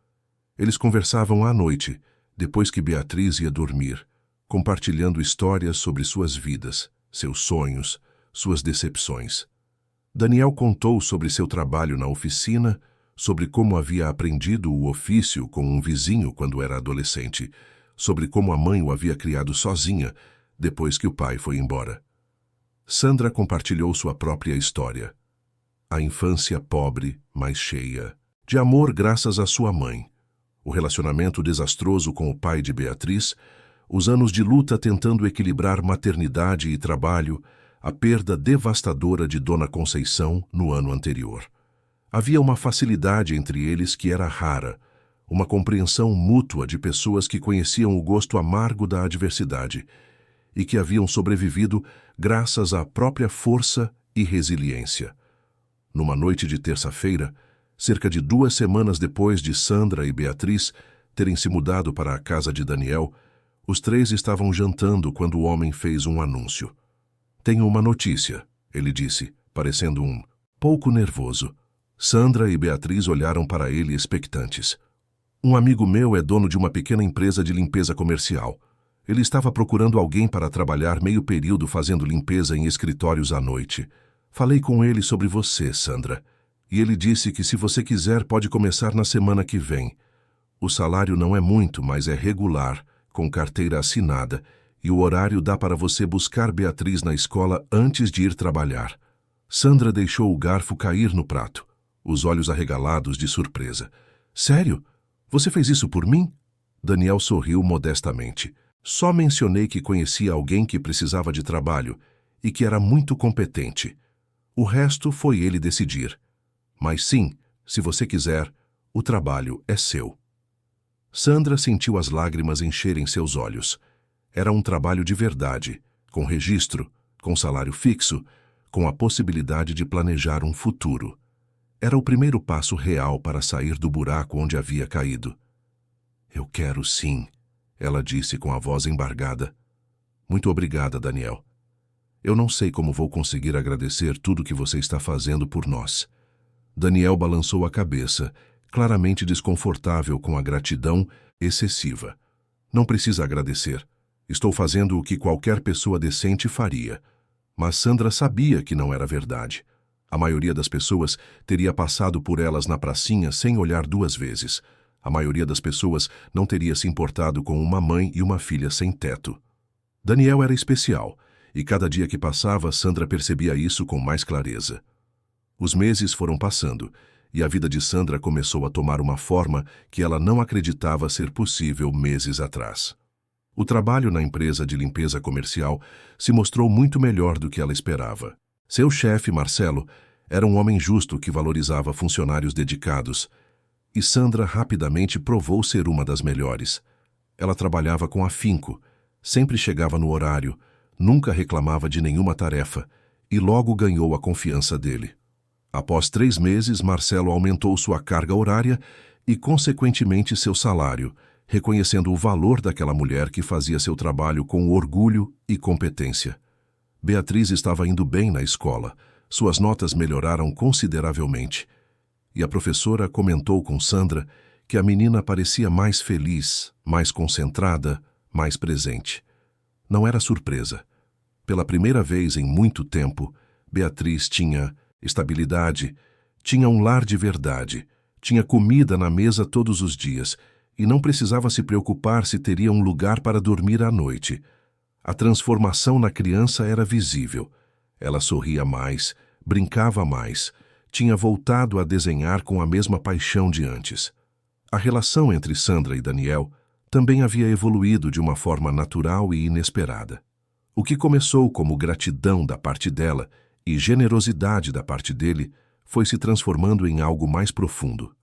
Eles conversavam à noite, depois que Beatriz ia dormir, compartilhando histórias sobre suas vidas, seus sonhos, suas decepções. Daniel contou sobre seu trabalho na oficina, sobre como havia aprendido o ofício com um vizinho quando era adolescente, sobre como a mãe o havia criado sozinha depois que o pai foi embora. Sandra compartilhou sua própria história. A infância pobre, mas cheia de amor graças à sua mãe. O relacionamento desastroso com o pai de Beatriz, os anos de luta tentando equilibrar maternidade e trabalho, a perda devastadora de Dona Conceição no ano anterior. Havia uma facilidade entre eles que era rara, uma compreensão mútua de pessoas que conheciam o gosto amargo da adversidade e que haviam sobrevivido graças à própria força e resiliência. Numa noite de terça-feira, cerca de 2 semanas depois de Sandra e Beatriz terem se mudado para a casa de Daniel, os 3 estavam jantando quando o homem fez um anúncio. "Tenho uma notícia", ele disse, parecendo um pouco nervoso. Sandra e Beatriz olharam para ele expectantes. "Um amigo meu é dono de uma pequena empresa de limpeza comercial. Ele estava procurando alguém para trabalhar meio período fazendo limpeza em escritórios à noite. Falei com ele sobre você, Sandra, e ele disse que se você quiser pode começar na semana que vem. O salário não é muito, mas é regular, com carteira assinada, e o horário dá para você buscar Beatriz na escola antes de ir trabalhar." Sandra deixou o garfo cair no prato, os olhos arregalados de surpresa. "Sério? Você fez isso por mim?" Daniel sorriu modestamente. "Só mencionei que conhecia alguém que precisava de trabalho e que era muito competente. O resto foi ele decidir. Mas sim, se você quiser, o trabalho é seu." Sandra sentiu as lágrimas encherem seus olhos. Era um trabalho de verdade, com registro, com salário fixo, com a possibilidade de planejar um futuro. Era o primeiro passo real para sair do buraco onde havia caído. "Eu quero sim", ela disse com a voz embargada. "Muito obrigada, Daniel. Eu não sei como vou conseguir agradecer tudo que você está fazendo por nós." Daniel balançou a cabeça, claramente desconfortável com a gratidão excessiva. "Não precisa agradecer. Estou fazendo o que qualquer pessoa decente faria." Mas Sandra sabia que não era verdade. A maioria das pessoas teria passado por elas na pracinha sem olhar 2 vezes. A maioria das pessoas não teria se importado com uma mãe e uma filha sem teto. Daniel era especial, e cada dia que passava, Sandra percebia isso com mais clareza. Os meses foram passando, e a vida de Sandra começou a tomar uma forma que ela não acreditava ser possível meses atrás. O trabalho na empresa de limpeza comercial se mostrou muito melhor do que ela esperava. Seu chefe, Marcelo, era um homem justo que valorizava funcionários dedicados, e Sandra rapidamente provou ser uma das melhores. Ela trabalhava com afinco, sempre chegava no horário, nunca reclamava de nenhuma tarefa e logo ganhou a confiança dele. Após 3 meses, Marcelo aumentou sua carga horária e, consequentemente, seu salário, reconhecendo o valor daquela mulher que fazia seu trabalho com orgulho e competência. Beatriz estava indo bem na escola, suas notas melhoraram consideravelmente, e a professora comentou com Sandra que a menina parecia mais feliz, mais concentrada, mais presente. Não era surpresa. Pela primeira vez em muito tempo, Beatriz tinha estabilidade, tinha um lar de verdade, tinha comida na mesa todos os dias e não precisava se preocupar se teria um lugar para dormir à noite. A transformação na criança era visível. Ela sorria mais, brincava mais, tinha voltado a desenhar com a mesma paixão de antes. A relação entre Sandra e Daniel também havia evoluído de uma forma natural e inesperada. O que começou como gratidão da parte dela e generosidade da parte dele foi se transformando em algo mais profundo.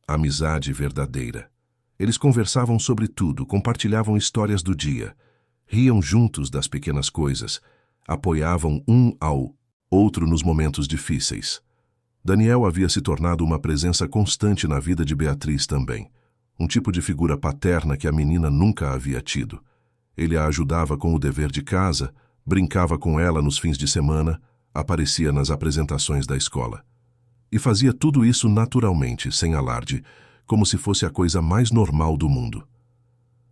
Amizade verdadeira. Eles conversavam sobre tudo, compartilhavam histórias do dia, riam juntos das pequenas coisas, apoiavam um ao outro nos momentos difíceis. Daniel havia se tornado uma presença constante na vida de Beatriz também, um tipo de figura paterna que a menina nunca havia tido. Ele a ajudava com o dever de casa, brincava com ela nos fins de semana, aparecia nas apresentações da escola. E fazia tudo isso naturalmente, sem alarde, como se fosse a coisa mais normal do mundo.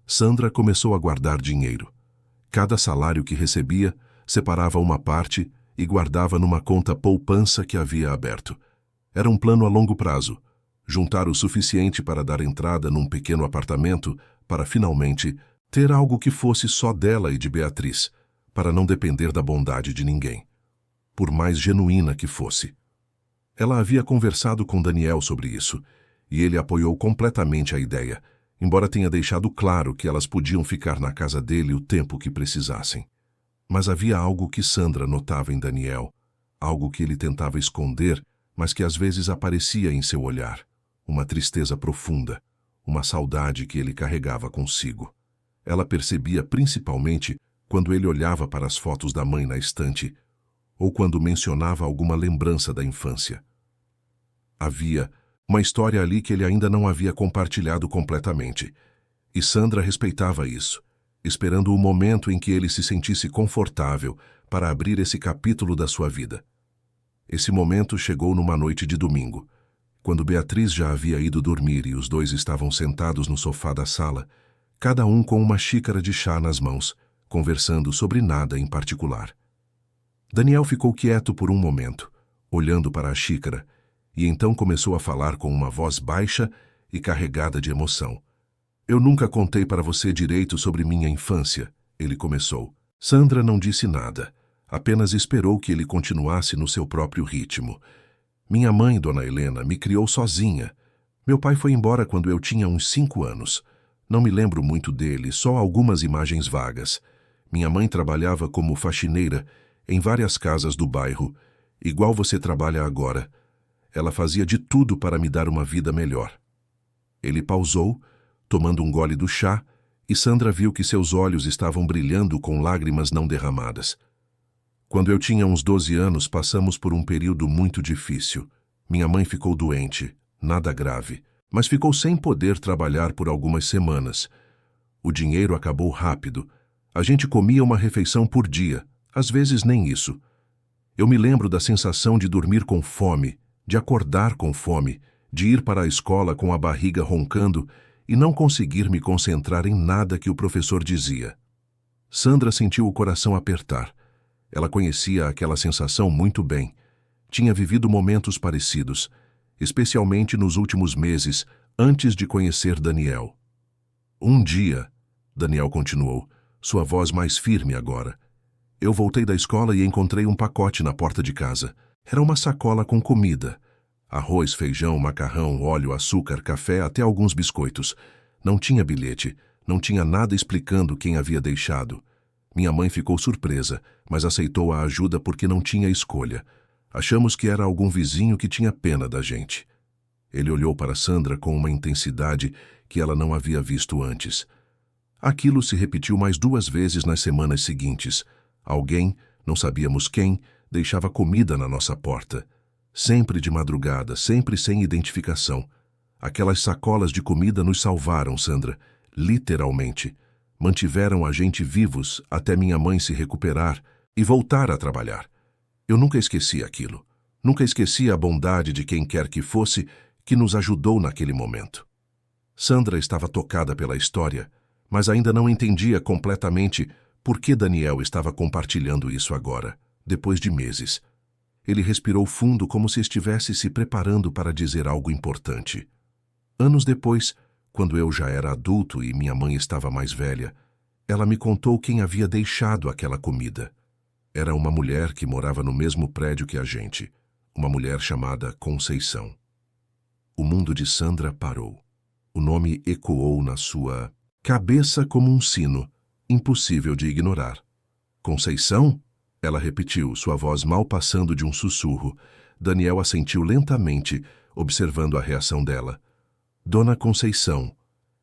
Sandra começou a guardar dinheiro. Cada salário que recebia, separava uma parte e guardava numa conta poupança que havia aberto. Era um plano a longo prazo, juntar o suficiente para dar entrada num pequeno apartamento para finalmente ter algo que fosse só dela e de Beatriz, para não depender da bondade de ninguém, por mais genuína que fosse. Ela havia conversado com Daniel sobre isso, e ele apoiou completamente a ideia, embora tenha deixado claro que elas podiam ficar na casa dele o tempo que precisassem. Mas havia algo que Sandra notava em Daniel, algo que ele tentava esconder, mas que às vezes aparecia em seu olhar, uma tristeza profunda, uma saudade que ele carregava consigo. Ela percebia principalmente quando ele olhava para as fotos da mãe na estante, ou quando mencionava alguma lembrança da infância. Havia uma história ali que ele ainda não havia compartilhado completamente, e Sandra respeitava isso, esperando o momento em que ele se sentisse confortável para abrir esse capítulo da sua vida. Esse momento chegou numa noite de domingo, quando Beatriz já havia ido dormir e os dois estavam sentados no sofá da sala, cada um com uma xícara de chá nas mãos, conversando sobre nada em particular. Daniel ficou quieto por um momento, olhando para a xícara, e então começou a falar com uma voz baixa e carregada de emoção. "Eu nunca contei para você direito sobre minha infância", ele começou. Sandra não disse nada, apenas esperou que ele continuasse no seu próprio ritmo. "Minha mãe, Dona Helena, me criou sozinha. Meu pai foi embora quando eu tinha uns 5 anos. Não me lembro muito dele, só algumas imagens vagas. Minha mãe trabalhava como faxineira em várias casas do bairro, igual você trabalha agora. Ela fazia de tudo para me dar uma vida melhor." Ele pausou, tomando um gole do chá, e Sandra viu que seus olhos estavam brilhando com lágrimas não derramadas. "Quando eu tinha uns 12 anos, passamos por um período muito difícil. Minha mãe ficou doente, nada grave, mas ficou sem poder trabalhar por algumas semanas. O dinheiro acabou rápido. A gente comia uma refeição por dia, às vezes nem isso. Eu me lembro da sensação de dormir com fome, de acordar com fome, de ir para a escola com a barriga roncando e não conseguir me concentrar em nada que o professor dizia." Sandra sentiu o coração apertar. Ela conhecia aquela sensação muito bem. Tinha vivido momentos parecidos, especialmente nos últimos meses, antes de conhecer Daniel. "Um dia", Daniel continuou, sua voz mais firme agora, "eu voltei da escola e encontrei um pacote na porta de casa. Era uma sacola com comida. Arroz, feijão, macarrão, óleo, açúcar, café, até alguns biscoitos. Não tinha bilhete, não tinha nada explicando quem havia deixado. Minha mãe ficou surpresa, mas aceitou a ajuda porque não tinha escolha. Achamos que era algum vizinho que tinha pena da gente." Ele olhou para Sandra com uma intensidade que ela não havia visto antes. Aquilo se repetiu mais 2 vezes nas semanas seguintes. Alguém, não sabíamos quem, deixava comida na nossa porta. Sempre de madrugada, sempre sem identificação. Aquelas sacolas de comida nos salvaram, Sandra, literalmente. Mantiveram a gente vivos até minha mãe se recuperar e voltar a trabalhar. Eu nunca esqueci aquilo. Nunca esqueci a bondade de quem quer que fosse que nos ajudou naquele momento. Sandra estava tocada pela história, mas ainda não entendia completamente por que Daniel estava compartilhando isso agora, depois de meses. Ele respirou fundo como se estivesse se preparando para dizer algo importante. Anos depois, quando eu já era adulto e minha mãe estava mais velha, ela me contou quem havia deixado aquela comida. Era uma mulher que morava no mesmo prédio que a gente, uma mulher chamada Conceição. O mundo de Sandra parou. O nome ecoou na sua cabeça como um sino, impossível de ignorar. "Conceição?" Ela repetiu, sua voz mal passando de um sussurro. Daniel assentiu lentamente, observando a reação dela. "Dona Conceição."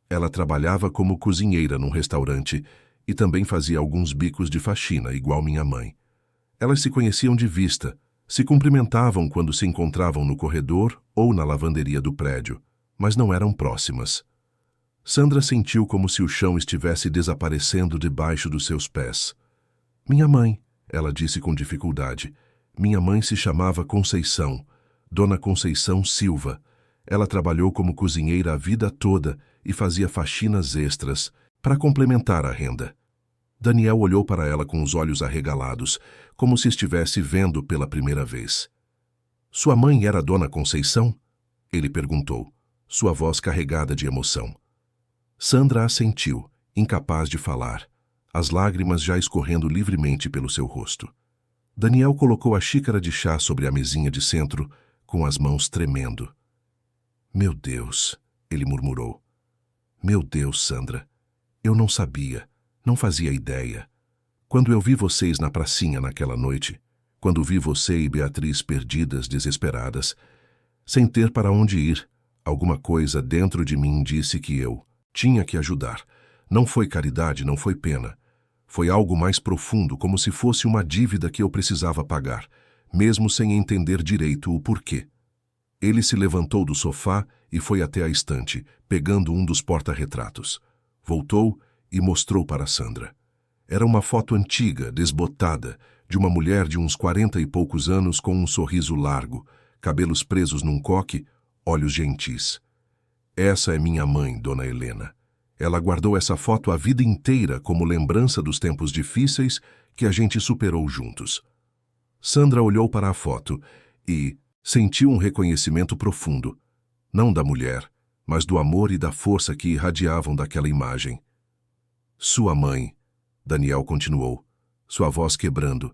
Ela trabalhava como cozinheira num restaurante e também fazia alguns bicos de faxina, igual minha mãe. Elas se conheciam de vista, se cumprimentavam quando se encontravam no corredor ou na lavanderia do prédio, mas não eram próximas. Sandra sentiu como se o chão estivesse desaparecendo debaixo dos seus pés. "Minha mãe", ela disse com dificuldade. "Minha mãe se chamava Conceição, Dona Conceição Silva. Ela trabalhou como cozinheira a vida toda e fazia faxinas extras, para complementar a renda. Daniel olhou para ela com os olhos arregalados, como se estivesse vendo pela primeira vez. Sua mãe era Dona Conceição? Ele perguntou, sua voz carregada de emoção. Sandra assentiu, incapaz de falar, as lágrimas já escorrendo livremente pelo seu rosto. Daniel colocou a xícara de chá sobre a mesinha de centro, com as mãos tremendo. Meu Deus, ele murmurou. Meu Deus, Sandra, eu não sabia, não fazia ideia. Quando eu vi vocês na pracinha naquela noite, quando vi você e Beatriz perdidas, desesperadas, sem ter para onde ir, alguma coisa dentro de mim disse que eu tinha que ajudar. Não foi caridade, não foi pena. Foi algo mais profundo, como se fosse uma dívida que eu precisava pagar, mesmo sem entender direito o porquê. Ele se levantou do sofá e foi até a estante, pegando um dos porta-retratos. Voltou e mostrou para Sandra. Era uma foto antiga, desbotada, de uma mulher de uns 40 e poucos anos com um sorriso largo, cabelos presos num coque, olhos gentis. Essa é minha mãe, Dona Helena. Ela guardou essa foto a vida inteira como lembrança dos tempos difíceis que a gente superou juntos. Sandra olhou para a foto e sentiu um reconhecimento profundo, não da mulher, mas do amor e da força que irradiavam daquela imagem. Sua mãe, Daniel continuou, sua voz quebrando.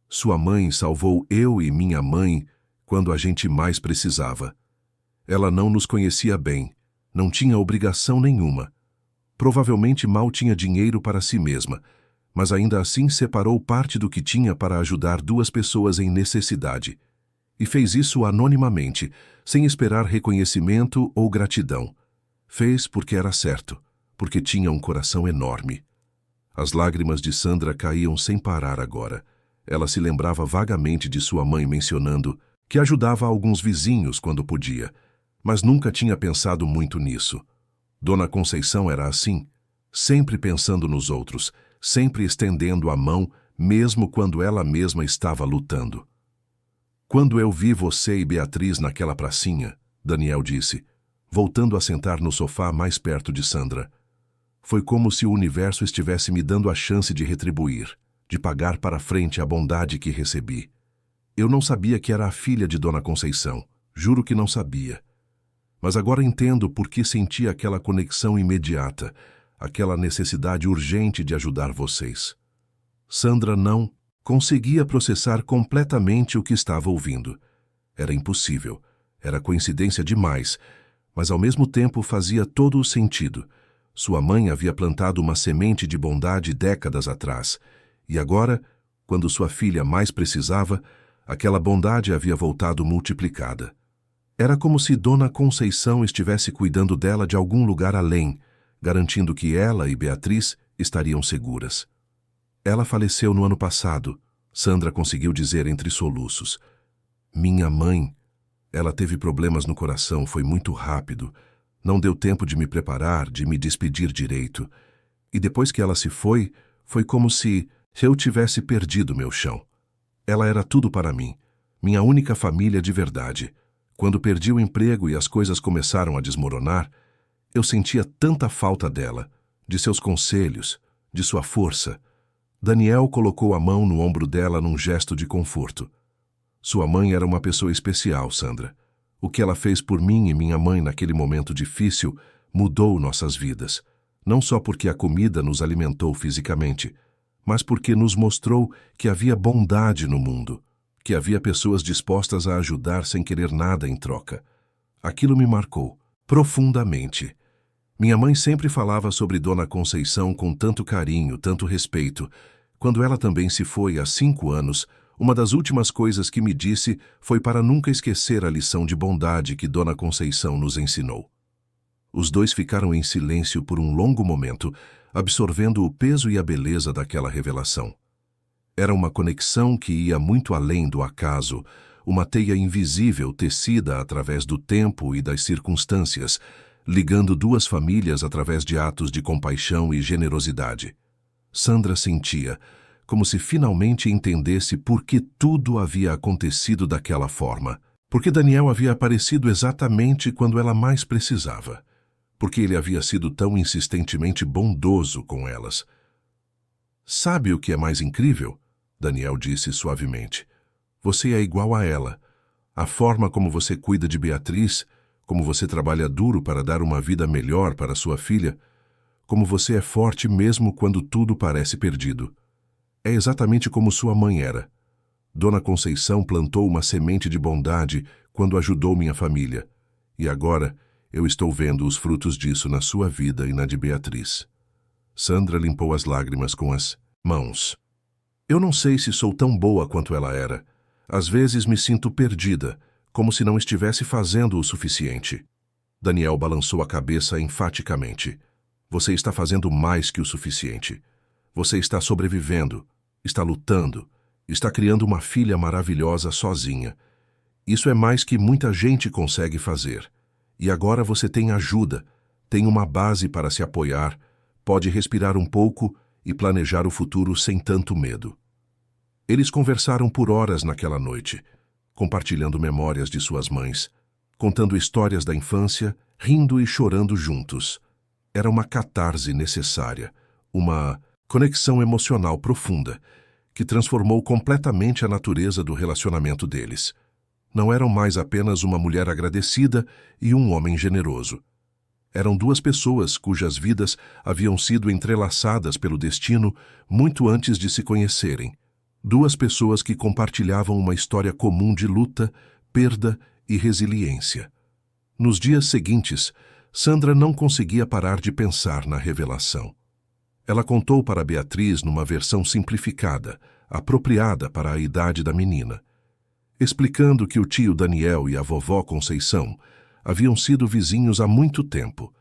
Sua mãe salvou eu e minha mãe quando a gente mais precisava. Ela não nos conhecia bem, não tinha obrigação nenhuma. Provavelmente mal tinha dinheiro para si mesma, mas ainda assim separou parte do que tinha para ajudar duas pessoas em necessidade. E fez isso anonimamente, sem esperar reconhecimento ou gratidão. Fez porque era certo, porque tinha um coração enorme. As lágrimas de Sandra caíam sem parar agora. Ela se lembrava vagamente de sua mãe mencionando que ajudava alguns vizinhos quando podia, mas nunca tinha pensado muito nisso. Dona Conceição era assim, sempre pensando nos outros, sempre estendendo a mão, mesmo quando ela mesma estava lutando. Quando eu vi você e Beatriz naquela pracinha, Daniel disse, voltando a sentar no sofá mais perto de Sandra, foi como se o universo estivesse me dando a chance de retribuir, de pagar para frente a bondade que recebi. Eu não sabia que era a filha de Dona Conceição, juro que não sabia. Mas agora entendo por que sentia aquela conexão imediata, aquela necessidade urgente de ajudar vocês. Sandra não conseguia processar completamente o que estava ouvindo. Era impossível, era coincidência demais, mas ao mesmo tempo fazia todo o sentido. Sua mãe havia plantado uma semente de bondade décadas atrás, e agora, quando sua filha mais precisava, aquela bondade havia voltado multiplicada. Era como se Dona Conceição estivesse cuidando dela de algum lugar além, garantindo que ela e Beatriz estariam seguras. Ela faleceu no ano passado, Sandra conseguiu dizer entre soluços. Minha mãe, ela teve problemas no coração, foi muito rápido. Não deu tempo de me preparar, de me despedir direito. E depois que ela se foi, foi como se eu tivesse perdido meu chão. Ela era tudo para mim, minha única família de verdade. Quando perdi o emprego e as coisas começaram a desmoronar, eu sentia tanta falta dela, de seus conselhos, de sua força. Daniel colocou a mão no ombro dela num gesto de conforto. Sua mãe era uma pessoa especial, Sandra. O que ela fez por mim e minha mãe naquele momento difícil mudou nossas vidas. Não só porque a comida nos alimentou fisicamente, mas porque nos mostrou que havia bondade no mundo, que havia pessoas dispostas a ajudar sem querer nada em troca. Aquilo me marcou profundamente. Minha mãe sempre falava sobre Dona Conceição com tanto carinho, tanto respeito. Quando ela também se foi há 5 anos, uma das últimas coisas que me disse foi para nunca esquecer a lição de bondade que Dona Conceição nos ensinou. Os dois ficaram em silêncio por um longo momento, absorvendo o peso e a beleza daquela revelação. Era uma conexão que ia muito além do acaso, uma teia invisível tecida através do tempo e das circunstâncias, ligando duas famílias através de atos de compaixão e generosidade. Sandra sentia, como se finalmente entendesse por que tudo havia acontecido daquela forma, porque Daniel havia aparecido exatamente quando ela mais precisava, porque ele havia sido tão insistentemente bondoso com elas. Sabe o que é mais incrível? Daniel disse suavemente. Você é igual a ela. A forma como você cuida de Beatriz, como você trabalha duro para dar uma vida melhor para sua filha, como você é forte mesmo quando tudo parece perdido. É exatamente como sua mãe era. Dona Conceição plantou uma semente de bondade quando ajudou minha família. E agora eu estou vendo os frutos disso na sua vida e na de Beatriz. Sandra limpou as lágrimas com as mãos. Eu não sei se sou tão boa quanto ela era. Às vezes me sinto perdida, como se não estivesse fazendo o suficiente. Daniel balançou a cabeça enfaticamente. Você está fazendo mais que o suficiente. Você está sobrevivendo, está lutando, está criando uma filha maravilhosa sozinha. Isso é mais que muita gente consegue fazer. E agora você tem ajuda, tem uma base para se apoiar, pode respirar um pouco e planejar o futuro sem tanto medo. Eles conversaram por horas naquela noite, compartilhando memórias de suas mães, contando histórias da infância, rindo e chorando juntos. Era uma catarse necessária, uma conexão emocional profunda, que transformou completamente a natureza do relacionamento deles. Não eram mais apenas uma mulher agradecida e um homem generoso. Eram duas pessoas cujas vidas haviam sido entrelaçadas pelo destino muito antes de se conhecerem. Duas pessoas que compartilhavam uma história comum de luta, perda e resiliência. Nos dias seguintes, Sandra não conseguia parar de pensar na revelação. Ela contou para Beatriz numa versão simplificada, apropriada para a idade da menina, explicando que o tio Daniel e a vovó Conceição haviam sido vizinhos há muito tempo,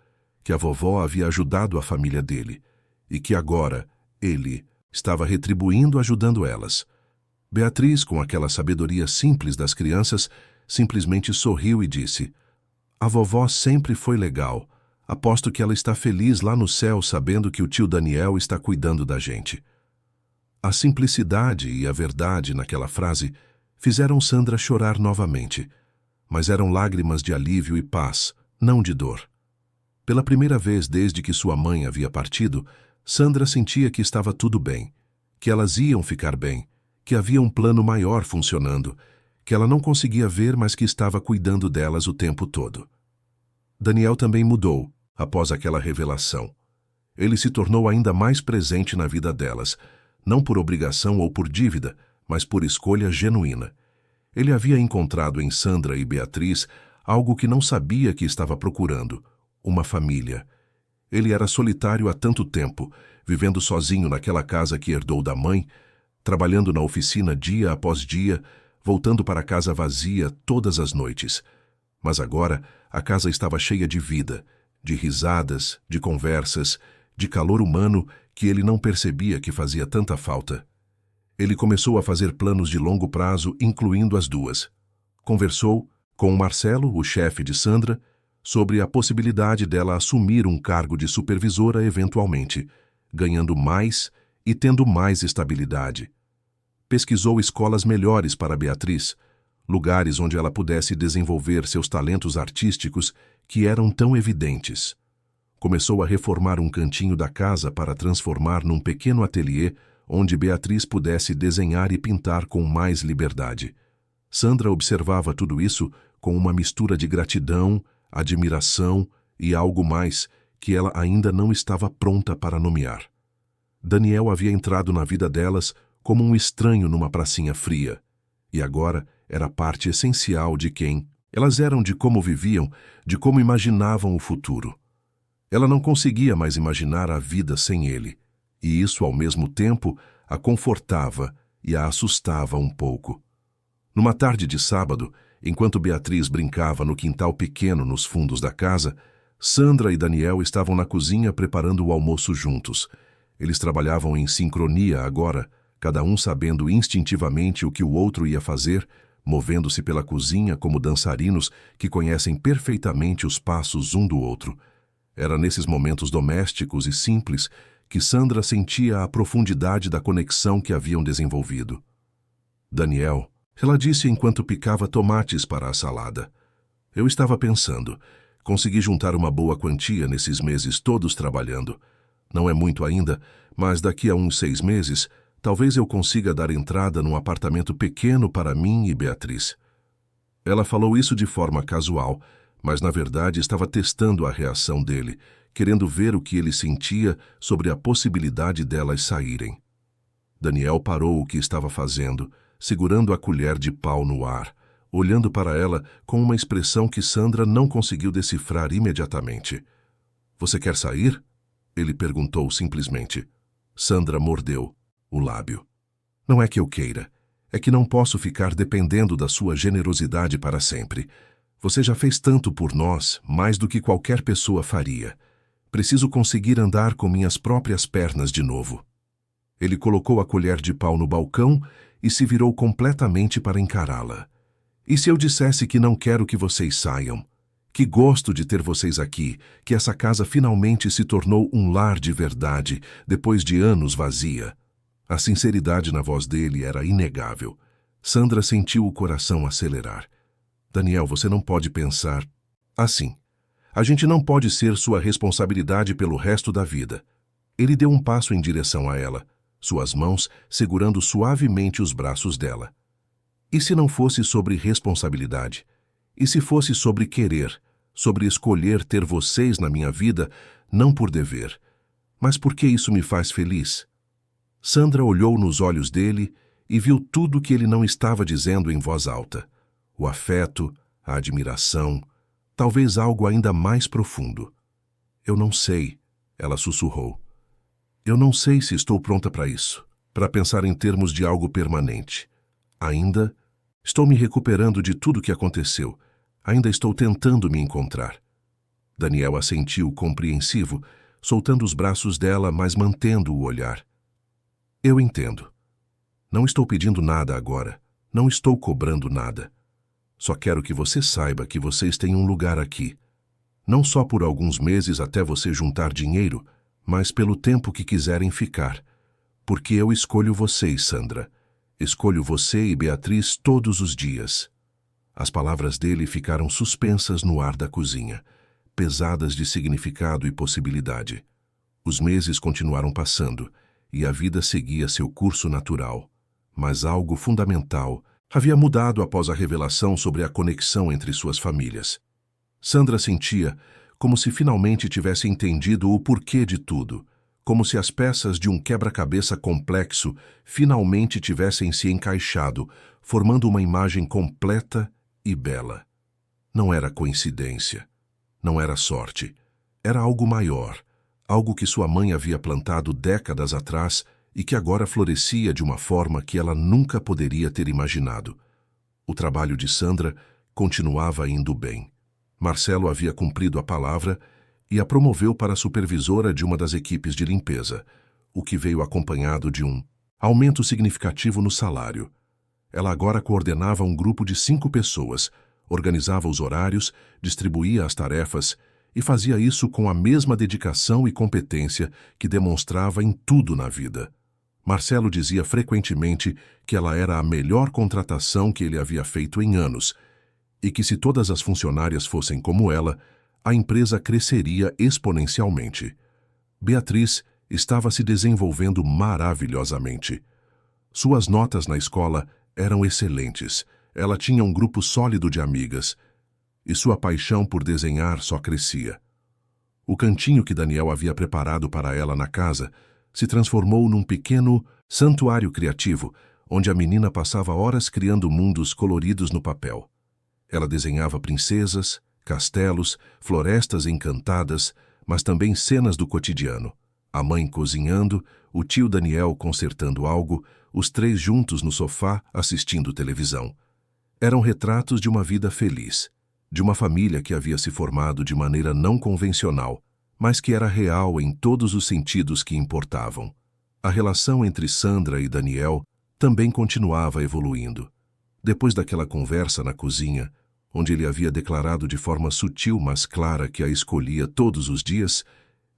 que a vovó havia ajudado a família dele e que agora ele estava retribuindo ajudando elas. Beatriz, com aquela sabedoria simples das crianças, simplesmente sorriu e disse: "A vovó sempre foi legal. Aposto que ela está feliz lá no céu sabendo que o tio Daniel está cuidando da gente." A simplicidade e a verdade naquela frase fizeram Sandra chorar novamente, mas eram lágrimas de alívio e paz, não de dor. Pela primeira vez desde que sua mãe havia partido, Sandra sentia que estava tudo bem, que elas iam ficar bem, que havia um plano maior funcionando, que ela não conseguia ver, mas que estava cuidando delas o tempo todo. Daniel também mudou, após aquela revelação. Ele se tornou ainda mais presente na vida delas, não por obrigação ou por dívida, mas por escolha genuína. Ele havia encontrado em Sandra e Beatriz algo que não sabia que estava procurando, uma família. Ele era solitário há tanto tempo, vivendo sozinho naquela casa que herdou da mãe, trabalhando na oficina dia após dia, voltando para casa vazia todas as noites. Mas agora a casa estava cheia de vida, de risadas, de conversas, de calor humano que ele não percebia que fazia tanta falta. Ele começou a fazer planos de longo prazo, incluindo as duas. Conversou com o Marcelo, o chefe de Sandra, sobre a possibilidade dela assumir um cargo de supervisora eventualmente, ganhando mais e tendo mais estabilidade. Pesquisou escolas melhores para Beatriz, lugares onde ela pudesse desenvolver seus talentos artísticos que eram tão evidentes. Começou a reformar um cantinho da casa para transformar num pequeno ateliê onde Beatriz pudesse desenhar e pintar com mais liberdade. Sandra observava tudo isso com uma mistura de gratidão, admiração e algo mais que ela ainda não estava pronta para nomear. Daniel havia entrado na vida delas como um estranho numa pracinha fria, e agora era parte essencial de quem elas eram, de como viviam, de como imaginavam o futuro. Ela não conseguia mais imaginar a vida sem ele, e isso, ao mesmo tempo, a confortava e a assustava um pouco. Numa tarde de sábado, enquanto Beatriz brincava no quintal pequeno nos fundos da casa, Sandra e Daniel estavam na cozinha preparando o almoço juntos. Eles trabalhavam em sincronia agora, cada um sabendo instintivamente o que o outro ia fazer, movendo-se pela cozinha como dançarinos que conhecem perfeitamente os passos um do outro. Era nesses momentos domésticos e simples que Sandra sentia a profundidade da conexão que haviam desenvolvido. "Daniel", ela disse enquanto picava tomates para a salada, "eu estava pensando, Consegui juntar uma boa quantia nesses meses todos trabalhando. Não é muito ainda, mas daqui a uns 6 meses, talvez eu consiga dar entrada num apartamento pequeno para mim e Beatriz. Ela falou isso de forma casual, mas na verdade estava testando a reação dele, querendo ver o que ele sentia sobre a possibilidade delas saírem. Daniel parou o que estava fazendo, segurando a colher de pau no ar, olhando para ela com uma expressão que Sandra não conseguiu decifrar imediatamente. "Você quer sair?" Ele perguntou simplesmente. Sandra mordeu o lábio. "Não é que eu queira. É que não posso ficar dependendo da sua generosidade para sempre. Você já fez tanto por nós, mais do que qualquer pessoa faria. Preciso conseguir andar com minhas próprias pernas de novo." Ele colocou a colher de pau no balcão e se virou completamente para encará-la. "E se eu dissesse que não quero que vocês saiam? Que gosto de ter vocês aqui, que essa casa finalmente se tornou um lar de verdade, depois de anos vazia." A sinceridade na voz dele era inegável. Sandra sentiu o coração acelerar. "Daniel, você não pode pensar assim. A gente não pode ser sua responsabilidade pelo resto da vida." Ele deu um passo em direção a ela, suas mãos segurando suavemente os braços dela. "E se não fosse sobre responsabilidade? E se fosse sobre querer, sobre escolher ter vocês na minha vida, não por dever, mas porque isso me faz feliz?" Sandra olhou nos olhos dele e viu tudo que ele não estava dizendo em voz alta. O afeto, a admiração, talvez algo ainda mais profundo. "Eu não sei", ela sussurrou. "Eu não sei se estou pronta para isso, para pensar em termos de algo permanente. Ainda estou me recuperando de tudo que aconteceu. Ainda estou tentando me encontrar." Daniel assentiu compreensivo, soltando os braços dela, mas mantendo o olhar. "Eu entendo. Não estou pedindo nada agora. Não estou cobrando nada. Só quero que você saiba que vocês têm um lugar aqui. Não só por alguns meses até você juntar dinheiro, mas pelo tempo que quiserem ficar. Porque eu escolho vocês, Sandra. Escolho você e Beatriz todos os dias." As palavras dele ficaram suspensas no ar da cozinha, pesadas de significado e possibilidade. Os meses continuaram passando, e a vida seguia seu curso natural. Mas algo fundamental havia mudado após a revelação sobre a conexão entre suas famílias. Sandra sentia como se finalmente tivesse entendido o porquê de tudo, como se as peças de um quebra-cabeça complexo finalmente tivessem se encaixado, formando uma imagem completa e bela. Não era coincidência, não era sorte, era algo maior, algo que sua mãe havia plantado décadas atrás e que agora florescia de uma forma que ela nunca poderia ter imaginado. O trabalho de Sandra continuava indo bem. Marcelo havia cumprido a palavra e a promoveu para supervisora de uma das equipes de limpeza, o que veio acompanhado de um aumento significativo no salário. Ela agora coordenava um grupo de 5 pessoas, organizava os horários, distribuía as tarefas e fazia isso com a mesma dedicação e competência que demonstrava em tudo na vida. Marcelo dizia frequentemente que ela era a melhor contratação que ele havia feito em anos e que se todas as funcionárias fossem como ela, a empresa cresceria exponencialmente. Beatriz estava se desenvolvendo maravilhosamente. Suas notas na escola eram excelentes, ela tinha um grupo sólido de amigas, e sua paixão por desenhar só crescia. O cantinho que Daniel havia preparado para ela na casa se transformou num pequeno santuário criativo, onde a menina passava horas criando mundos coloridos no papel. Ela desenhava princesas, castelos, florestas encantadas, mas também cenas do cotidiano. A mãe cozinhando, o tio Daniel consertando algo, os 3 juntos no sofá assistindo televisão. Eram retratos de uma vida feliz, de uma família que havia se formado de maneira não convencional, mas que era real em todos os sentidos que importavam. A relação entre Sandra e Daniel também continuava evoluindo. Depois daquela conversa na cozinha, onde ele havia declarado de forma sutil mas clara que a escolhia todos os dias,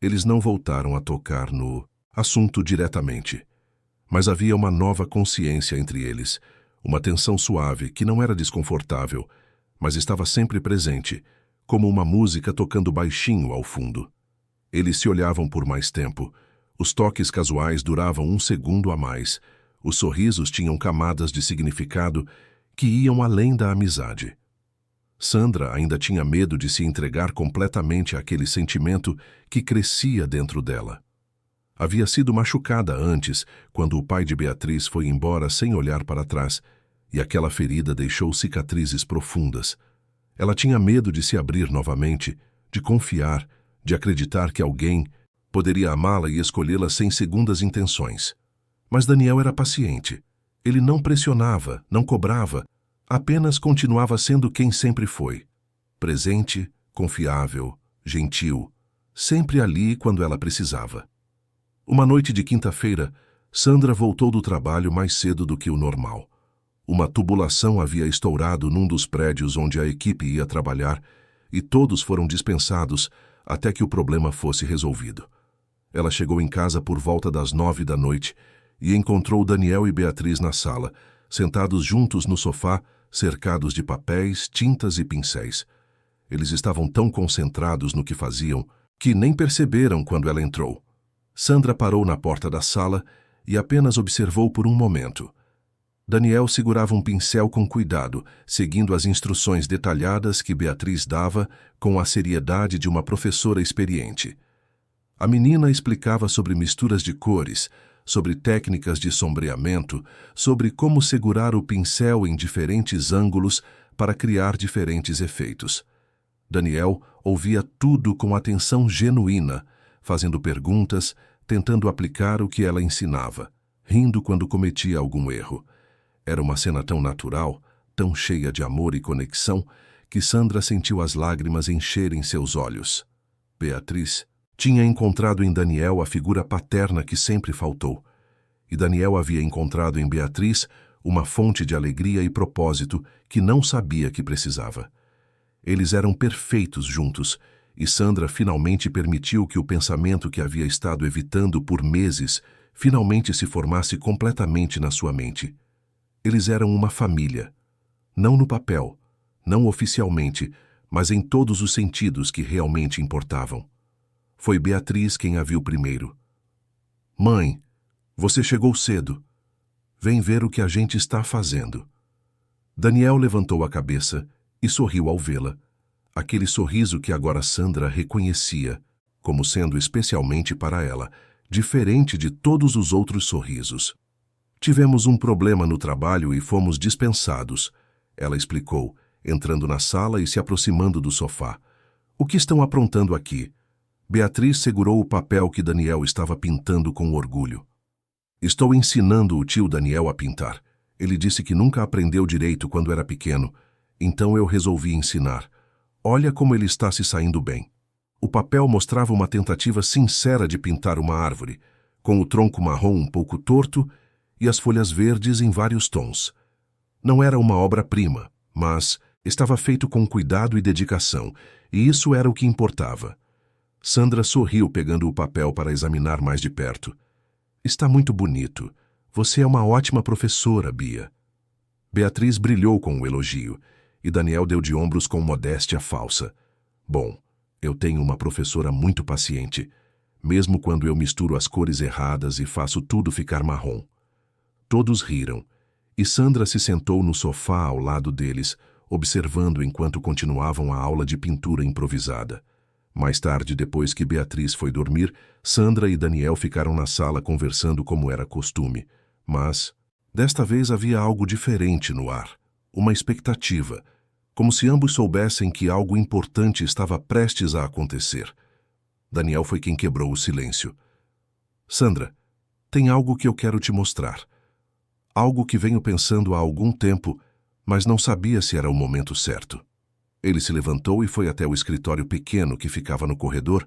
eles não voltaram a tocar no assunto diretamente. Mas havia uma nova consciência entre eles, uma tensão suave que não era desconfortável, mas estava sempre presente, como uma música tocando baixinho ao fundo. Eles se olhavam por mais tempo. Os toques casuais duravam 1 segundo a mais. Os sorrisos tinham camadas de significado que iam além da amizade. Sandra ainda tinha medo de se entregar completamente àquele sentimento que crescia dentro dela. Havia sido machucada antes, quando o pai de Beatriz foi embora sem olhar para trás, e aquela ferida deixou cicatrizes profundas. Ela tinha medo de se abrir novamente, de confiar, de acreditar que alguém poderia amá-la e escolhê-la sem segundas intenções. Mas Daniel era paciente. Ele não pressionava, não cobrava, apenas continuava sendo quem sempre foi. Presente, confiável, gentil, sempre ali quando ela precisava. Uma noite de quinta-feira, Sandra voltou do trabalho mais cedo do que o normal. Uma tubulação havia estourado num dos prédios onde a equipe ia trabalhar e todos foram dispensados até que o problema fosse resolvido. Ela chegou em casa por volta das 9 da noite e encontrou Daniel e Beatriz na sala, sentados juntos no sofá, cercados de papéis, tintas e pincéis. Eles estavam tão concentrados no que faziam que nem perceberam quando ela entrou. Sandra parou na porta da sala e apenas observou por um momento. Daniel segurava um pincel com cuidado, seguindo as instruções detalhadas que Beatriz dava com a seriedade de uma professora experiente. A menina explicava sobre misturas de cores, sobre técnicas de sombreamento, sobre como segurar o pincel em diferentes ângulos para criar diferentes efeitos. Daniel ouvia tudo com atenção genuína, fazendo perguntas, tentando aplicar o que ela ensinava, rindo quando cometia algum erro. Era uma cena tão natural, tão cheia de amor e conexão, que Sandra sentiu as lágrimas encherem seus olhos. Beatriz tinha encontrado em Daniel a figura paterna que sempre faltou, e Daniel havia encontrado em Beatriz uma fonte de alegria e propósito que não sabia que precisava. Eles eram perfeitos juntos, e Sandra finalmente permitiu que o pensamento que havia estado evitando por meses finalmente se formasse completamente na sua mente. Eles eram uma família, não no papel, não oficialmente, mas em todos os sentidos que realmente importavam. Foi Beatriz quem a viu primeiro. "Mãe, você chegou cedo. Vem ver o que a gente está fazendo." Daniel levantou a cabeça e sorriu ao vê-la. Aquele sorriso que agora Sandra reconhecia, como sendo especialmente para ela, diferente de todos os outros sorrisos. "Tivemos um problema no trabalho e fomos dispensados", ela explicou, entrando na sala e se aproximando do sofá. "O que estão aprontando aqui?" Beatriz segurou o papel que Daniel estava pintando com orgulho. "Estou ensinando o tio Daniel a pintar. Ele disse que nunca aprendeu direito quando era pequeno, então eu resolvi ensinar. Olha como ele está se saindo bem." O papel mostrava uma tentativa sincera de pintar uma árvore, com o tronco marrom um pouco torto e as folhas verdes em vários tons. Não era uma obra-prima, mas estava feito com cuidado e dedicação, e isso era o que importava. Sandra sorriu pegando o papel para examinar mais de perto. "Está muito bonito. Você é uma ótima professora, Bia." Beatriz brilhou com o elogio, e Daniel deu de ombros com modéstia falsa. "Bom, eu tenho uma professora muito paciente, mesmo quando eu misturo as cores erradas e faço tudo ficar marrom." Todos riram, e Sandra se sentou no sofá ao lado deles, observando enquanto continuavam a aula de pintura improvisada. Mais tarde, depois que Beatriz foi dormir, Sandra e Daniel ficaram na sala conversando como era costume. Mas, desta vez havia algo diferente no ar, uma expectativa, como se ambos soubessem que algo importante estava prestes a acontecer. Daniel foi quem quebrou o silêncio. "Sandra, tem algo que eu quero te mostrar. Algo que venho pensando há algum tempo, mas não sabia se era o momento certo." Ele se levantou e foi até o escritório pequeno que ficava no corredor,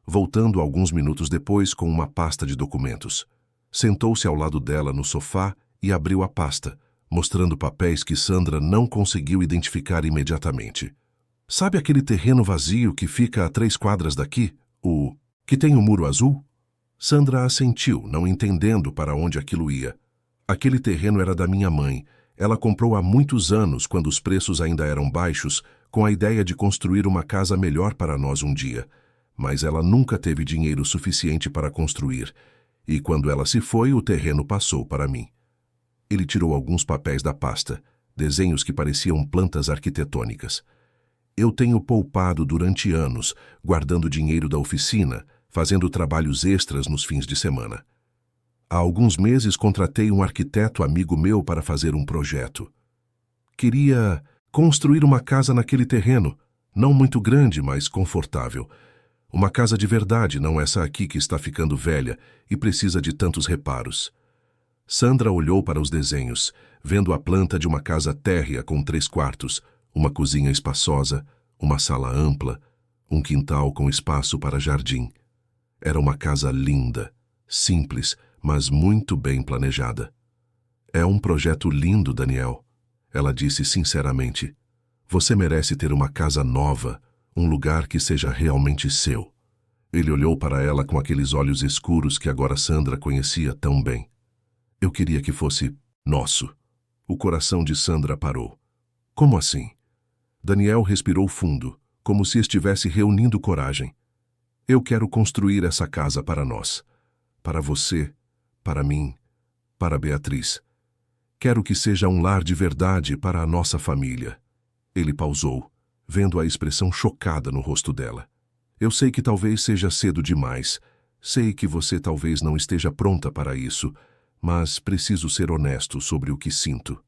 voltando alguns minutos depois com uma pasta de documentos. Sentou-se ao lado dela no sofá e abriu a pasta, mostrando papéis que Sandra não conseguiu identificar imediatamente. "Sabe aquele terreno vazio que fica a 3 quadras daqui? O que tem o muro azul?" Sandra assentiu, não entendendo para onde aquilo ia. "Aquele terreno era da minha mãe. Ela comprou há muitos anos, quando os preços ainda eram baixos, com a ideia de construir uma casa melhor para nós um dia. Mas ela nunca teve dinheiro suficiente para construir, e quando ela se foi, o terreno passou para mim. Ele tirou alguns papéis da pasta, desenhos que pareciam plantas arquitetônicas. Eu tenho poupado durante anos, guardando dinheiro da oficina, fazendo trabalhos extras nos fins de semana. Há alguns meses contratei um arquiteto amigo meu para fazer um projeto. Queria construir uma casa naquele terreno, não muito grande, mas confortável. Uma casa de verdade, não essa aqui que está ficando velha e precisa de tantos reparos. Sandra olhou para os desenhos, vendo a planta de uma casa térrea com 3 quartos, uma cozinha espaçosa, uma sala ampla, um quintal com espaço para jardim. Era uma casa linda, simples, mas muito bem planejada. É um projeto lindo, Daniel, ela disse sinceramente. Você merece ter uma casa nova, um lugar que seja realmente seu. Ele olhou para ela com aqueles olhos escuros que agora Sandra conhecia tão bem. Eu queria que fosse nosso. O coração de Sandra parou. Como assim? Daniel respirou fundo, como se estivesse reunindo coragem. Eu quero construir essa casa para nós. Para você, para mim, para Beatriz. Quero que seja um lar de verdade para a nossa família. Ele pausou, vendo a expressão chocada no rosto dela. Eu sei que talvez seja cedo demais. Sei que você talvez não esteja pronta para isso, mas preciso ser honesto sobre o que sinto.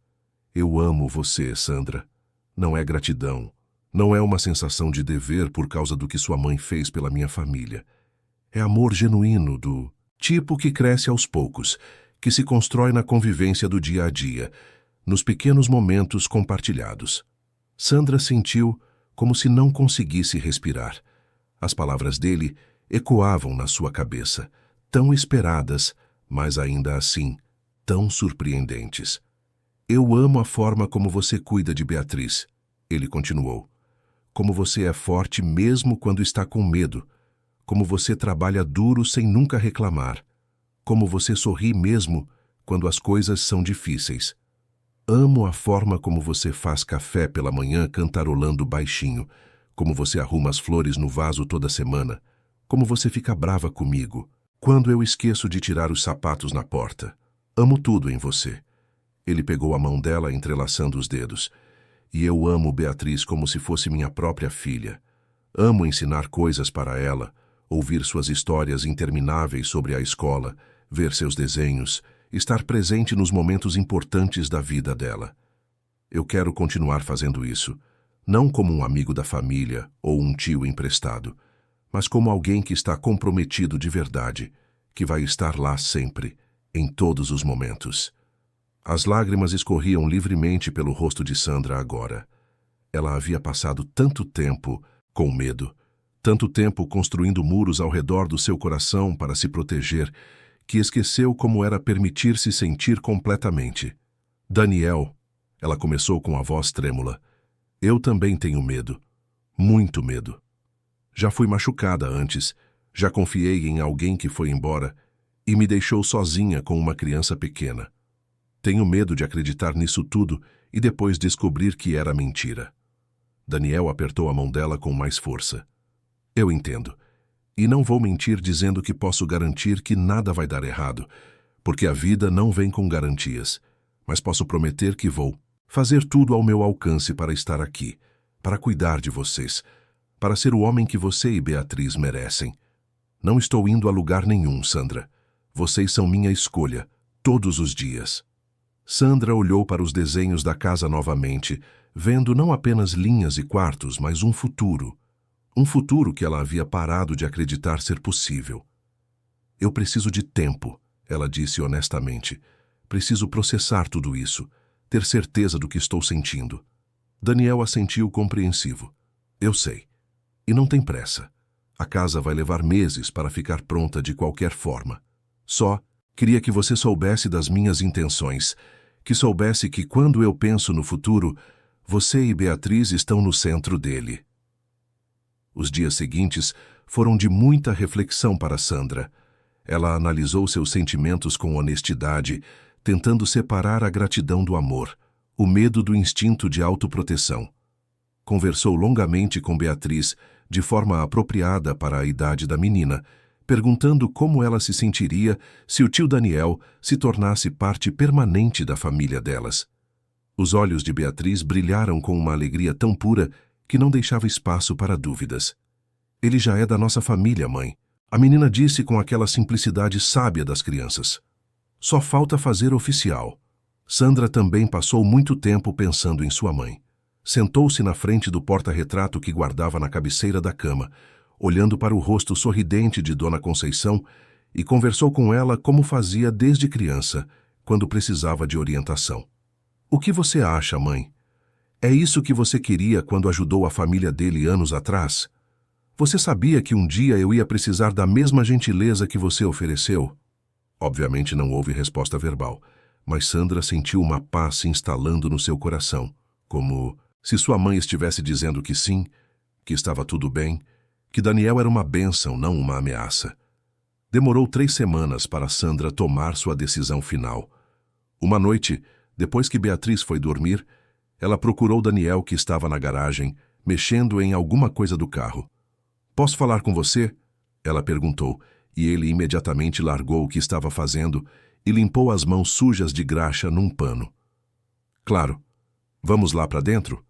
Eu amo você, Sandra. Não é gratidão. Não é uma sensação de dever por causa do que sua mãe fez pela minha família. É amor genuíno do tipo que cresce aos poucos, que se constrói na convivência do dia a dia, nos pequenos momentos compartilhados. Sandra sentiu como se não conseguisse respirar. As palavras dele ecoavam na sua cabeça, tão esperadas, mas ainda assim, tão surpreendentes. Eu amo a forma como você cuida de Beatriz, ele continuou. Como você é forte mesmo quando está com medo. Como você trabalha duro sem nunca reclamar. Como você sorri mesmo quando as coisas são difíceis. Amo a forma como você faz café pela manhã cantarolando baixinho. Como você arruma as flores no vaso toda semana. Como você fica brava comigo quando eu esqueço de tirar os sapatos na porta. Amo tudo em você. Ele pegou a mão dela entrelaçando os dedos. E eu amo Beatriz como se fosse minha própria filha. Amo ensinar coisas para ela, ouvir suas histórias intermináveis sobre a escola, ver seus desenhos, estar presente nos momentos importantes da vida dela. Eu quero continuar fazendo isso, não como um amigo da família ou um tio emprestado, mas como alguém que está comprometido de verdade, que vai estar lá sempre, em todos os momentos. As lágrimas escorriam livremente pelo rosto de Sandra agora. Ela havia passado tanto tempo com medo, tanto tempo construindo muros ao redor do seu coração para se proteger, que esqueceu como era permitir-se sentir completamente. Daniel, ela começou com a voz trêmula, eu também tenho medo, muito medo. Já fui machucada antes, já confiei em alguém que foi embora e me deixou sozinha com uma criança pequena. Tenho medo de acreditar nisso tudo e depois descobrir que era mentira. Daniel apertou a mão dela com mais força. Eu entendo. E não vou mentir dizendo que posso garantir que nada vai dar errado, porque a vida não vem com garantias. Mas posso prometer que vou fazer tudo ao meu alcance para estar aqui, para cuidar de vocês, para ser o homem que você e Beatriz merecem. Não estou indo a lugar nenhum, Sandra. Vocês são minha escolha, todos os dias. Sandra olhou para os desenhos da casa novamente, vendo não apenas linhas e quartos, mas um futuro. Um futuro que ela havia parado de acreditar ser possível. Eu preciso de tempo, ela disse honestamente. Preciso processar tudo isso, ter certeza do que estou sentindo. Daniel assentiu compreensivo. Eu sei. E não tem pressa. A casa vai levar meses para ficar pronta de qualquer forma. Só queria que você soubesse das minhas intenções, que soubesse que quando eu penso no futuro, você e Beatriz estão no centro dele. Os dias seguintes foram de muita reflexão para Sandra. Ela analisou seus sentimentos com honestidade, tentando separar a gratidão do amor, o medo do instinto de autoproteção. Conversou longamente com Beatriz, de forma apropriada para a idade da menina, perguntando como ela se sentiria se o tio Daniel se tornasse parte permanente da família delas. Os olhos de Beatriz brilharam com uma alegria tão pura que não deixava espaço para dúvidas. Ele já é da nossa família, mãe. A menina disse com aquela simplicidade sábia das crianças. Só falta fazer oficial. Sandra também passou muito tempo pensando em sua mãe. Sentou-se na frente do porta-retrato que guardava na cabeceira da cama, olhando para o rosto sorridente de Dona Conceição, e conversou com ela como fazia desde criança, quando precisava de orientação. O que você acha, mãe? É isso que você queria quando ajudou a família dele anos atrás? Você sabia que um dia eu ia precisar da mesma gentileza que você ofereceu? Obviamente não houve resposta verbal, mas Sandra sentiu uma paz se instalando no seu coração, como se sua mãe estivesse dizendo que sim, que estava tudo bem, que Daniel era uma bênção, não uma ameaça. Demorou 3 semanas para Sandra tomar sua decisão final. Uma noite, depois que Beatriz foi dormir, ela procurou Daniel, que estava na garagem, mexendo em alguma coisa do carro. "Posso falar com você?" ela perguntou, e ele imediatamente largou o que estava fazendo e limpou as mãos sujas de graxa num pano. "Claro. Vamos lá para dentro?"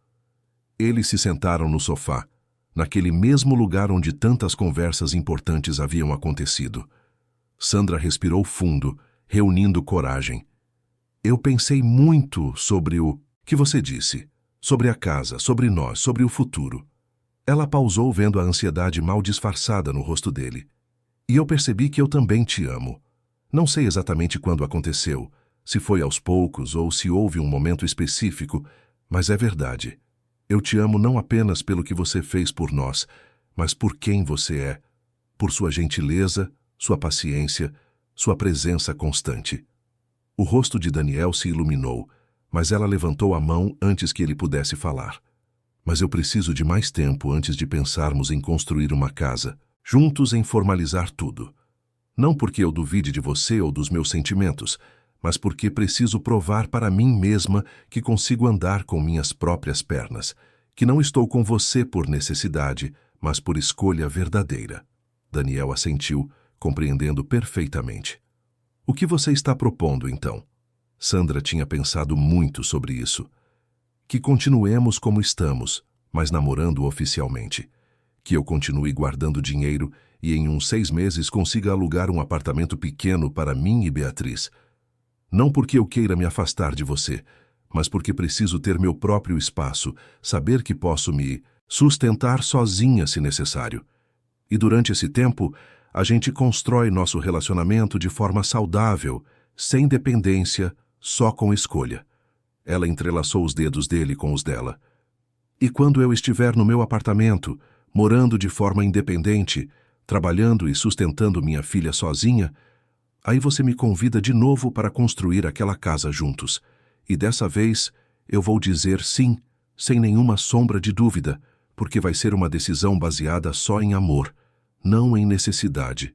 Eles se sentaram no sofá, naquele mesmo lugar onde tantas conversas importantes haviam acontecido. Sandra respirou fundo, reunindo coragem. "Eu pensei muito sobre o que você disse, sobre a casa, sobre nós, sobre o futuro." Ela pausou, vendo a ansiedade mal disfarçada no rosto dele. "E eu percebi que eu também te amo. Não sei exatamente quando aconteceu, se foi aos poucos ou se houve um momento específico, mas é verdade. Eu te amo não apenas pelo que você fez por nós, mas por quem você é, por sua gentileza, sua paciência, sua presença constante." O rosto de Daniel se iluminou, mas ela levantou a mão antes que ele pudesse falar. "Mas eu preciso de mais tempo antes de pensarmos em construir uma casa, juntos em formalizar tudo. Não porque eu duvide de você ou dos meus sentimentos, mas porque preciso provar para mim mesma que consigo andar com minhas próprias pernas, que não estou com você por necessidade, mas por escolha verdadeira." Daniel assentiu, compreendendo perfeitamente. "O que você está propondo, então?" Sandra tinha pensado muito sobre isso. "Que continuemos como estamos, mas namorando oficialmente. Que eu continue guardando dinheiro e em uns 6 meses consiga alugar um apartamento pequeno para mim e Beatriz. Não porque eu queira me afastar de você, mas porque preciso ter meu próprio espaço, saber que posso me sustentar sozinha se necessário. E durante esse tempo, a gente constrói nosso relacionamento de forma saudável, sem dependência, só com escolha." Ela entrelaçou os dedos dele com os dela. "E quando eu estiver no meu apartamento, morando de forma independente, trabalhando e sustentando minha filha sozinha, aí você me convida de novo para construir aquela casa juntos. E dessa vez eu vou dizer sim, sem nenhuma sombra de dúvida, porque vai ser uma decisão baseada só em amor, não em necessidade."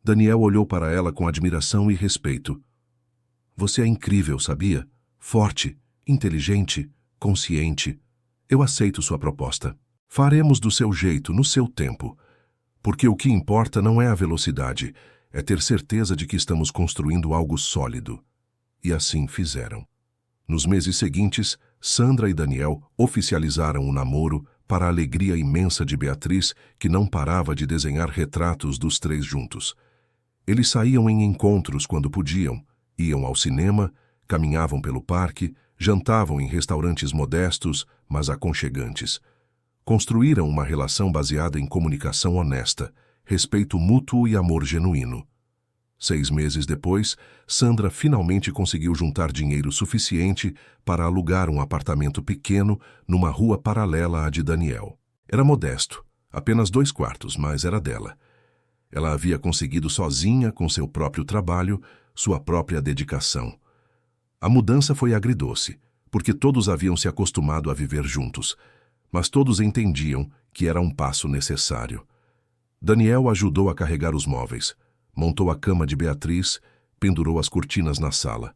Daniel olhou para ela com admiração e respeito. "Você é incrível, sabia? Forte, inteligente, consciente. Eu aceito sua proposta. Faremos do seu jeito, no seu tempo. Porque o que importa não é a velocidade, é ter certeza de que estamos construindo algo sólido." E assim fizeram. Nos meses seguintes, Sandra e Daniel oficializaram o namoro para a alegria imensa de Beatriz, que não parava de desenhar retratos dos 3 juntos. Eles saíam em encontros quando podiam, iam ao cinema, caminhavam pelo parque, jantavam em restaurantes modestos, mas aconchegantes. Construíram uma relação baseada em comunicação honesta, respeito mútuo e amor genuíno. 6 meses depois, Sandra finalmente conseguiu juntar dinheiro suficiente para alugar um apartamento pequeno numa rua paralela à de Daniel. Era modesto, apenas 2 quartos, mas era dela. Ela havia conseguido sozinha, com seu próprio trabalho, sua própria dedicação. A mudança foi agridoce, porque todos haviam se acostumado a viver juntos, mas todos entendiam que era um passo necessário. Daniel ajudou a carregar os móveis, montou a cama de Beatriz, pendurou as cortinas na sala.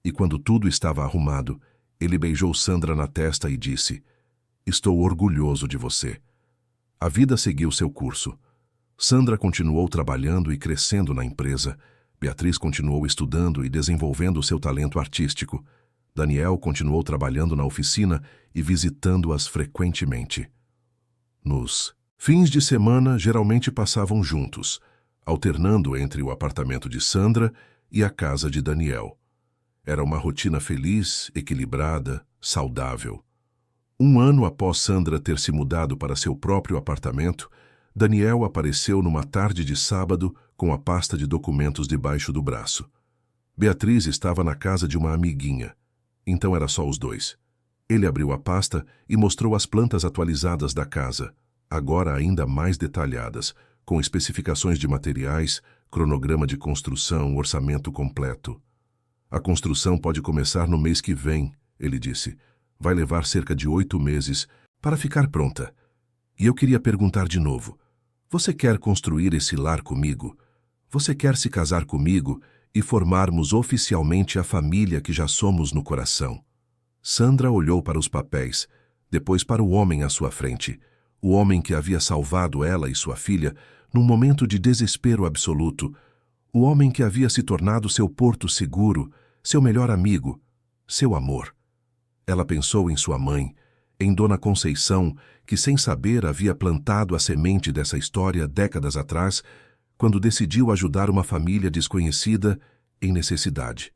E quando tudo estava arrumado, Ele beijou Sandra na testa e disse: "Estou orgulhoso de você." A vida seguiu seu curso. Sandra continuou trabalhando e crescendo na empresa. Beatriz continuou estudando e desenvolvendo seu talento artístico. Daniel continuou trabalhando na oficina e visitando-as frequentemente. Nos fins de semana, geralmente passavam juntos, alternando entre o apartamento de Sandra e a casa de Daniel. Era uma rotina feliz, equilibrada, saudável. Um ano após Sandra ter se mudado para seu próprio apartamento, Daniel apareceu numa tarde de sábado com a pasta de documentos debaixo do braço. Beatriz estava na casa de uma amiguinha, então era só os dois. Ele abriu a pasta e mostrou as plantas atualizadas da casa, agora ainda mais detalhadas, com especificações de materiais, cronograma de construção, orçamento completo. "A construção pode começar no mês que vem", ele disse. "Vai levar cerca de 8 meses para ficar pronta. E eu queria perguntar de novo: você quer construir esse lar comigo? Você quer se casar comigo e formarmos oficialmente a família que já somos no coração?" Sandra olhou para os papéis, depois para o homem à sua frente, o homem que havia salvado ela e sua filha num momento de desespero absoluto, o homem que havia se tornado seu porto seguro, seu melhor amigo, seu amor. Ela pensou em sua mãe, em Dona Conceição, que sem saber havia plantado a semente dessa história décadas atrás, quando decidiu ajudar uma família desconhecida em necessidade.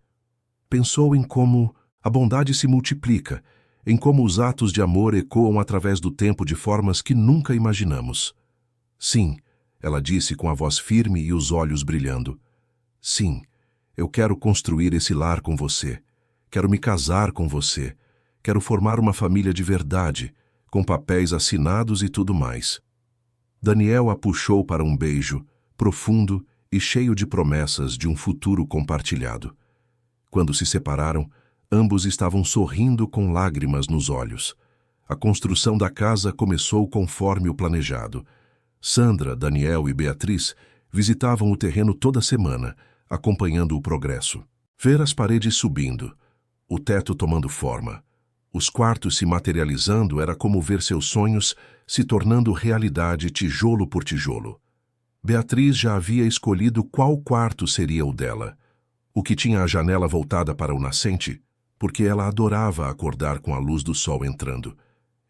Pensou em como a bondade se multiplica, em como os atos de amor ecoam através do tempo de formas que nunca imaginamos. "Sim", ela disse com a voz firme e os olhos brilhando. "Sim, eu quero construir esse lar com você. Quero me casar com você. Quero formar uma família de verdade, com papéis assinados e tudo mais." Daniel a puxou para um beijo, profundo e cheio de promessas de um futuro compartilhado. Quando se separaram, ambos estavam sorrindo com lágrimas nos olhos. A construção da casa começou conforme o planejado. Sandra, Daniel e Beatriz visitavam o terreno toda semana, acompanhando o progresso. Ver as paredes subindo, o teto tomando forma, os quartos se materializando era como ver seus sonhos se tornando realidade tijolo por tijolo. Beatriz já havia escolhido qual quarto seria o dela. O que tinha a janela voltada para o nascente, porque ela adorava acordar com a luz do sol entrando.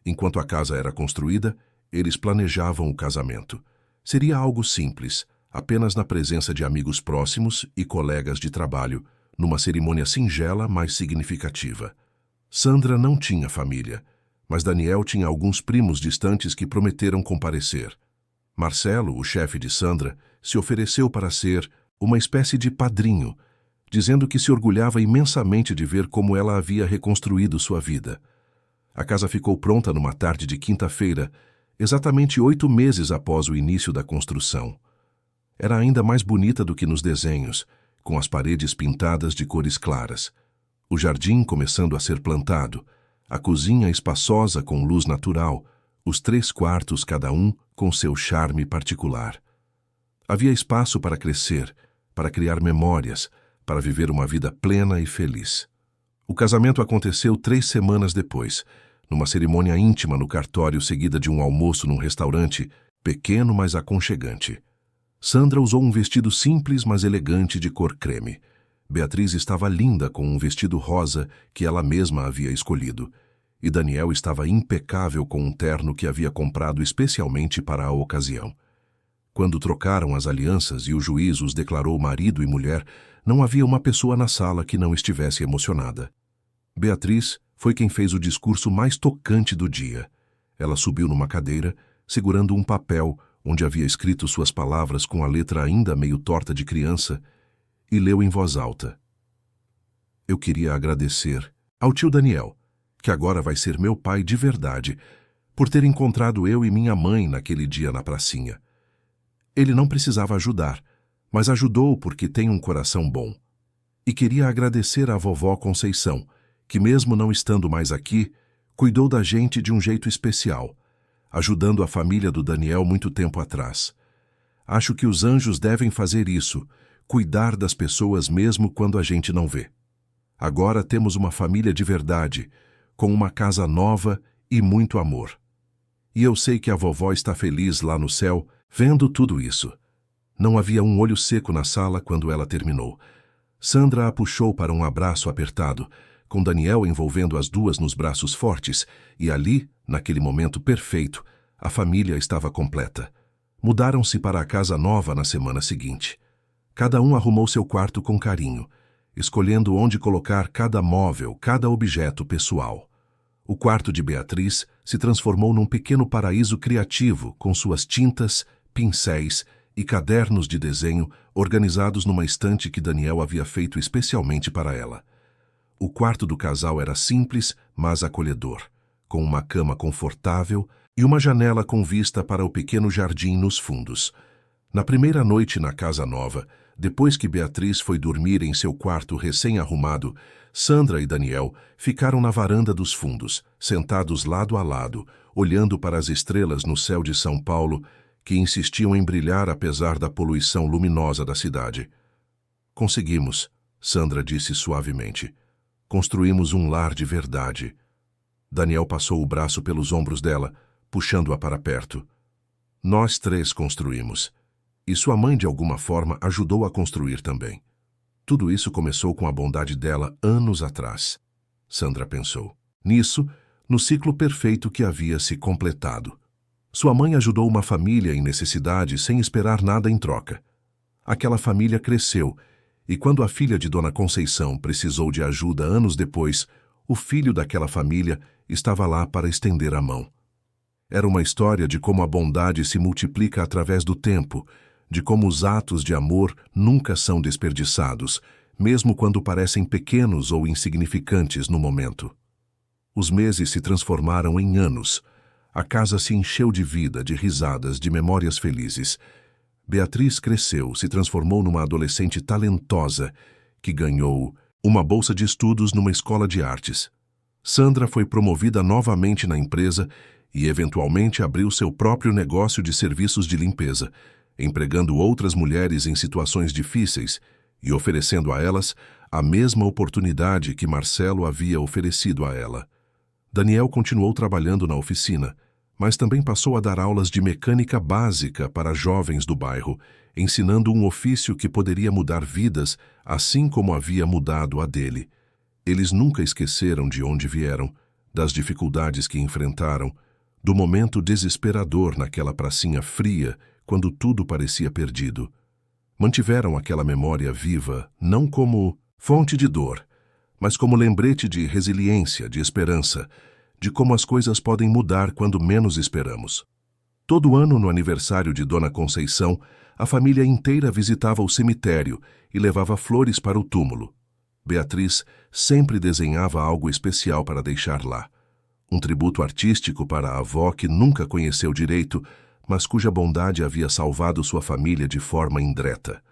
Enquanto a casa era construída, eles planejavam o casamento. Seria algo simples, apenas na presença de amigos próximos e colegas de trabalho, numa cerimônia singela, mas significativa. Sandra não tinha família, mas Daniel tinha alguns primos distantes que prometeram comparecer. Marcelo, o chefe de Sandra, se ofereceu para ser uma espécie de padrinho, dizendo que se orgulhava imensamente de ver como ela havia reconstruído sua vida. A casa ficou pronta numa tarde de quinta-feira, exatamente 8 meses após o início da construção. Era ainda mais bonita do que nos desenhos, com as paredes pintadas de cores claras, o jardim começando a ser plantado, a cozinha espaçosa com luz natural, os 3 quartos cada um com seu charme particular. Havia espaço para crescer, para criar memórias, para viver uma vida plena e feliz. O casamento aconteceu 3 semanas depois, numa cerimônia íntima no cartório seguida de um almoço num restaurante, pequeno mas aconchegante. Sandra usou um vestido simples mas elegante de cor creme. Beatriz estava linda com um vestido rosa que ela mesma havia escolhido, e Daniel estava impecável com um terno que havia comprado especialmente para a ocasião. Quando trocaram as alianças e o juiz os declarou marido e mulher, não havia uma pessoa na sala que não estivesse emocionada. Beatriz foi quem fez o discurso mais tocante do dia. Ela subiu numa cadeira, segurando um papel onde havia escrito suas palavras com a letra ainda meio torta de criança, e leu em voz alta: "Eu queria agradecer ao tio Daniel, que agora vai ser meu pai de verdade, por ter encontrado eu e minha mãe naquele dia na pracinha. Ele não precisava ajudar, mas ajudou porque tem um coração bom. E queria agradecer à vovó Conceição, que mesmo não estando mais aqui, cuidou da gente de um jeito especial, ajudando a família do Daniel muito tempo atrás. Acho que os anjos devem fazer isso, cuidar das pessoas mesmo quando a gente não vê. Agora temos uma família de verdade, com uma casa nova e muito amor. E eu sei que a vovó está feliz lá no céu, vendo tudo isso. Não havia um olho seco na sala quando ela terminou. Sandra a puxou para um abraço apertado, com Daniel envolvendo as duas nos braços fortes, e ali, naquele momento perfeito, a família estava completa. Mudaram-se para a casa nova na semana seguinte. Cada um arrumou seu quarto com carinho, escolhendo onde colocar cada móvel, cada objeto pessoal. O quarto de Beatriz se transformou num pequeno paraíso criativo, com suas tintas, pincéis e cadernos de desenho organizados numa estante que Daniel havia feito especialmente para ela. O quarto do casal era simples, mas acolhedor, com uma cama confortável e uma janela com vista para o pequeno jardim nos fundos. Na primeira noite na casa nova, depois que Beatriz foi dormir em seu quarto recém-arrumado, Sandra e Daniel ficaram na varanda dos fundos, sentados lado a lado, olhando para as estrelas no céu de São Paulo, que insistiam em brilhar apesar da poluição luminosa da cidade. Conseguimos, Sandra disse suavemente. Construímos um lar de verdade. Daniel passou o braço pelos ombros dela, puxando-a para perto. Nós três construímos. E sua mãe, de alguma forma, ajudou a construir também. Tudo isso começou com a bondade dela anos atrás. Sandra pensou. Nisso, no ciclo perfeito que havia se completado. Sua mãe ajudou uma família em necessidade sem esperar nada em troca. Aquela família cresceu, e quando a filha de Dona Conceição precisou de ajuda anos depois, o filho daquela família estava lá para estender a mão. Era uma história de como a bondade se multiplica através do tempo, de como os atos de amor nunca são desperdiçados, mesmo quando parecem pequenos ou insignificantes no momento. Os meses se transformaram em anos. A casa se encheu de vida, de risadas, de memórias felizes. Beatriz cresceu, se transformou numa adolescente talentosa, que ganhou uma bolsa de estudos numa escola de artes. Sandra foi promovida novamente na empresa e, eventualmente, abriu seu próprio negócio de serviços de limpeza, empregando outras mulheres em situações difíceis e oferecendo a elas a mesma oportunidade que Marcelo havia oferecido a ela. Daniel continuou trabalhando na oficina, mas também passou a dar aulas de mecânica básica para jovens do bairro, ensinando um ofício que poderia mudar vidas, assim como havia mudado a dele. Eles nunca esqueceram de onde vieram, das dificuldades que enfrentaram, do momento desesperador naquela pracinha fria, quando tudo parecia perdido. Mantiveram aquela memória viva, não como fonte de dor, mas como lembrete de resiliência, de esperança, de como as coisas podem mudar quando menos esperamos. Todo ano, no aniversário de Dona Conceição, a família inteira visitava o cemitério e levava flores para o túmulo. Beatriz sempre desenhava algo especial para deixar lá. Um tributo artístico para a avó que nunca conheceu direito, mas cuja bondade havia salvado sua família de forma indireta.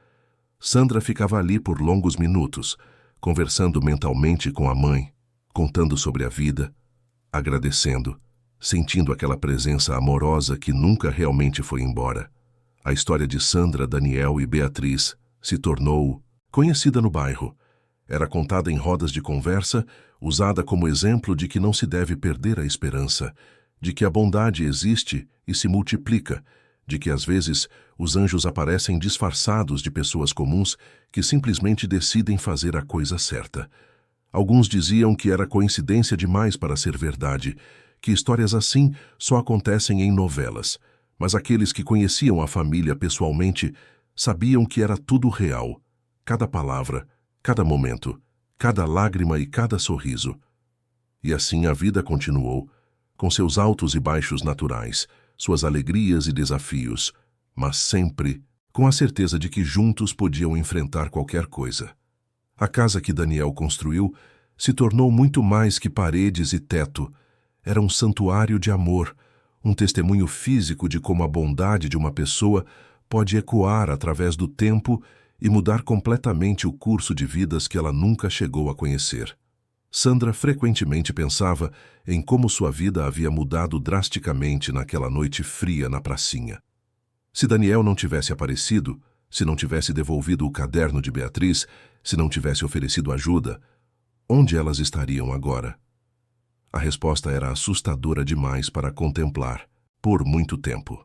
Sandra ficava ali por longos minutos, conversando mentalmente com a mãe, contando sobre a vida, agradecendo, sentindo aquela presença amorosa que nunca realmente foi embora. A história de Sandra, Daniel e Beatriz se tornou conhecida no bairro. Era contada em rodas de conversa, usada como exemplo de que não se deve perder a esperança, de que a bondade existe e se multiplica, de que às vezes os anjos aparecem disfarçados de pessoas comuns que simplesmente decidem fazer a coisa certa. Alguns diziam que era coincidência demais para ser verdade, que histórias assim só acontecem em novelas, mas aqueles que conheciam a família pessoalmente sabiam que era tudo real, cada palavra, cada momento, cada lágrima e cada sorriso. E assim a vida continuou, com seus altos e baixos naturais, suas alegrias e desafios, mas sempre com a certeza de que juntos podiam enfrentar qualquer coisa. A casa que Daniel construiu se tornou muito mais que paredes e teto. Era um santuário de amor, um testemunho físico de como a bondade de uma pessoa pode ecoar através do tempo e mudar completamente o curso de vidas que ela nunca chegou a conhecer. Sandra frequentemente pensava em como sua vida havia mudado drasticamente naquela noite fria na pracinha. Se Daniel não tivesse aparecido, se não tivesse devolvido o caderno de Beatriz, se não tivesse oferecido ajuda, onde elas estariam agora? A resposta era assustadora demais para contemplar, por muito tempo.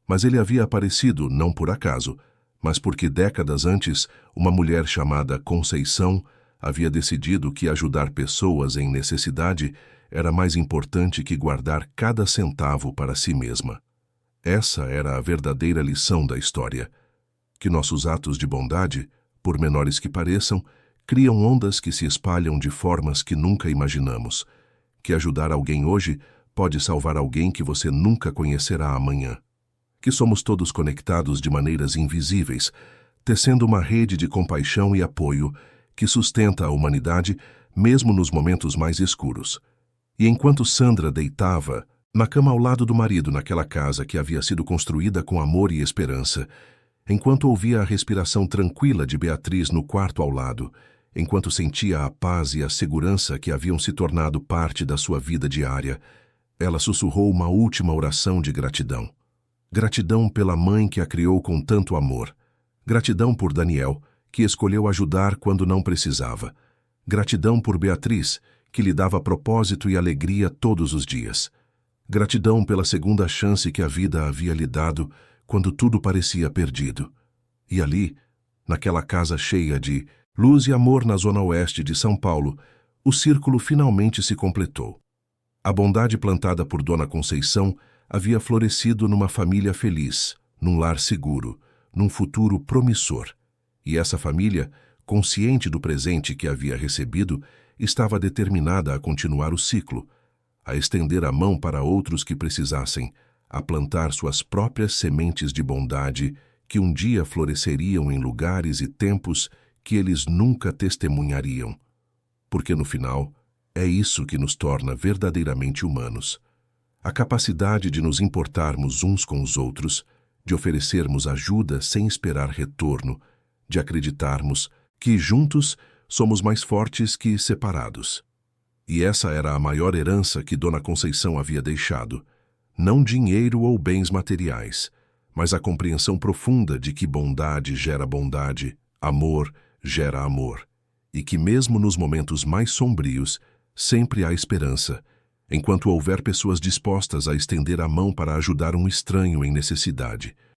Mas ele havia aparecido não por acaso, mas porque décadas antes, uma mulher chamada Conceição havia decidido que ajudar pessoas em necessidade era mais importante que guardar cada centavo para si mesma. Essa era a verdadeira lição da história, que nossos atos de bondade, por menores que pareçam, criam ondas que se espalham de formas que nunca imaginamos, que ajudar alguém hoje pode salvar alguém que você nunca conhecerá amanhã, que somos todos conectados de maneiras invisíveis, tecendo uma rede de compaixão e apoio que sustenta a humanidade mesmo nos momentos mais escuros. E enquanto Sandra deitava na cama ao lado do marido naquela casa que havia sido construída com amor e esperança, enquanto ouvia a respiração tranquila de Beatriz no quarto ao lado, enquanto sentia a paz e a segurança que haviam se tornado parte da sua vida diária, ela sussurrou uma última oração de gratidão. Gratidão pela mãe que a criou com tanto amor. Gratidão por Daniel, que escolheu ajudar quando não precisava. Gratidão por Beatriz, que lhe dava propósito e alegria todos os dias. Gratidão pela segunda chance que a vida havia lhe dado quando tudo parecia perdido. E ali, naquela casa cheia de luz e amor na zona oeste de São Paulo, o círculo finalmente se completou. A bondade plantada por Dona Conceição havia florescido numa família feliz, num lar seguro, num futuro promissor. E essa família, consciente do presente que havia recebido, estava determinada a continuar o ciclo, a estender a mão para outros que precisassem, a plantar suas próprias sementes de bondade que um dia floresceriam em lugares e tempos que eles nunca testemunhariam. Porque no final, é isso que nos torna verdadeiramente humanos. A capacidade de nos importarmos uns com os outros, de oferecermos ajuda sem esperar retorno, de acreditarmos que juntos somos mais fortes que separados. E essa era a maior herança que Dona Conceição havia deixado. Não dinheiro ou bens materiais, mas a compreensão profunda de que bondade gera bondade, amor gera amor, e que mesmo nos momentos mais sombrios, sempre há esperança, enquanto houver pessoas dispostas a estender a mão para ajudar um estranho em necessidade.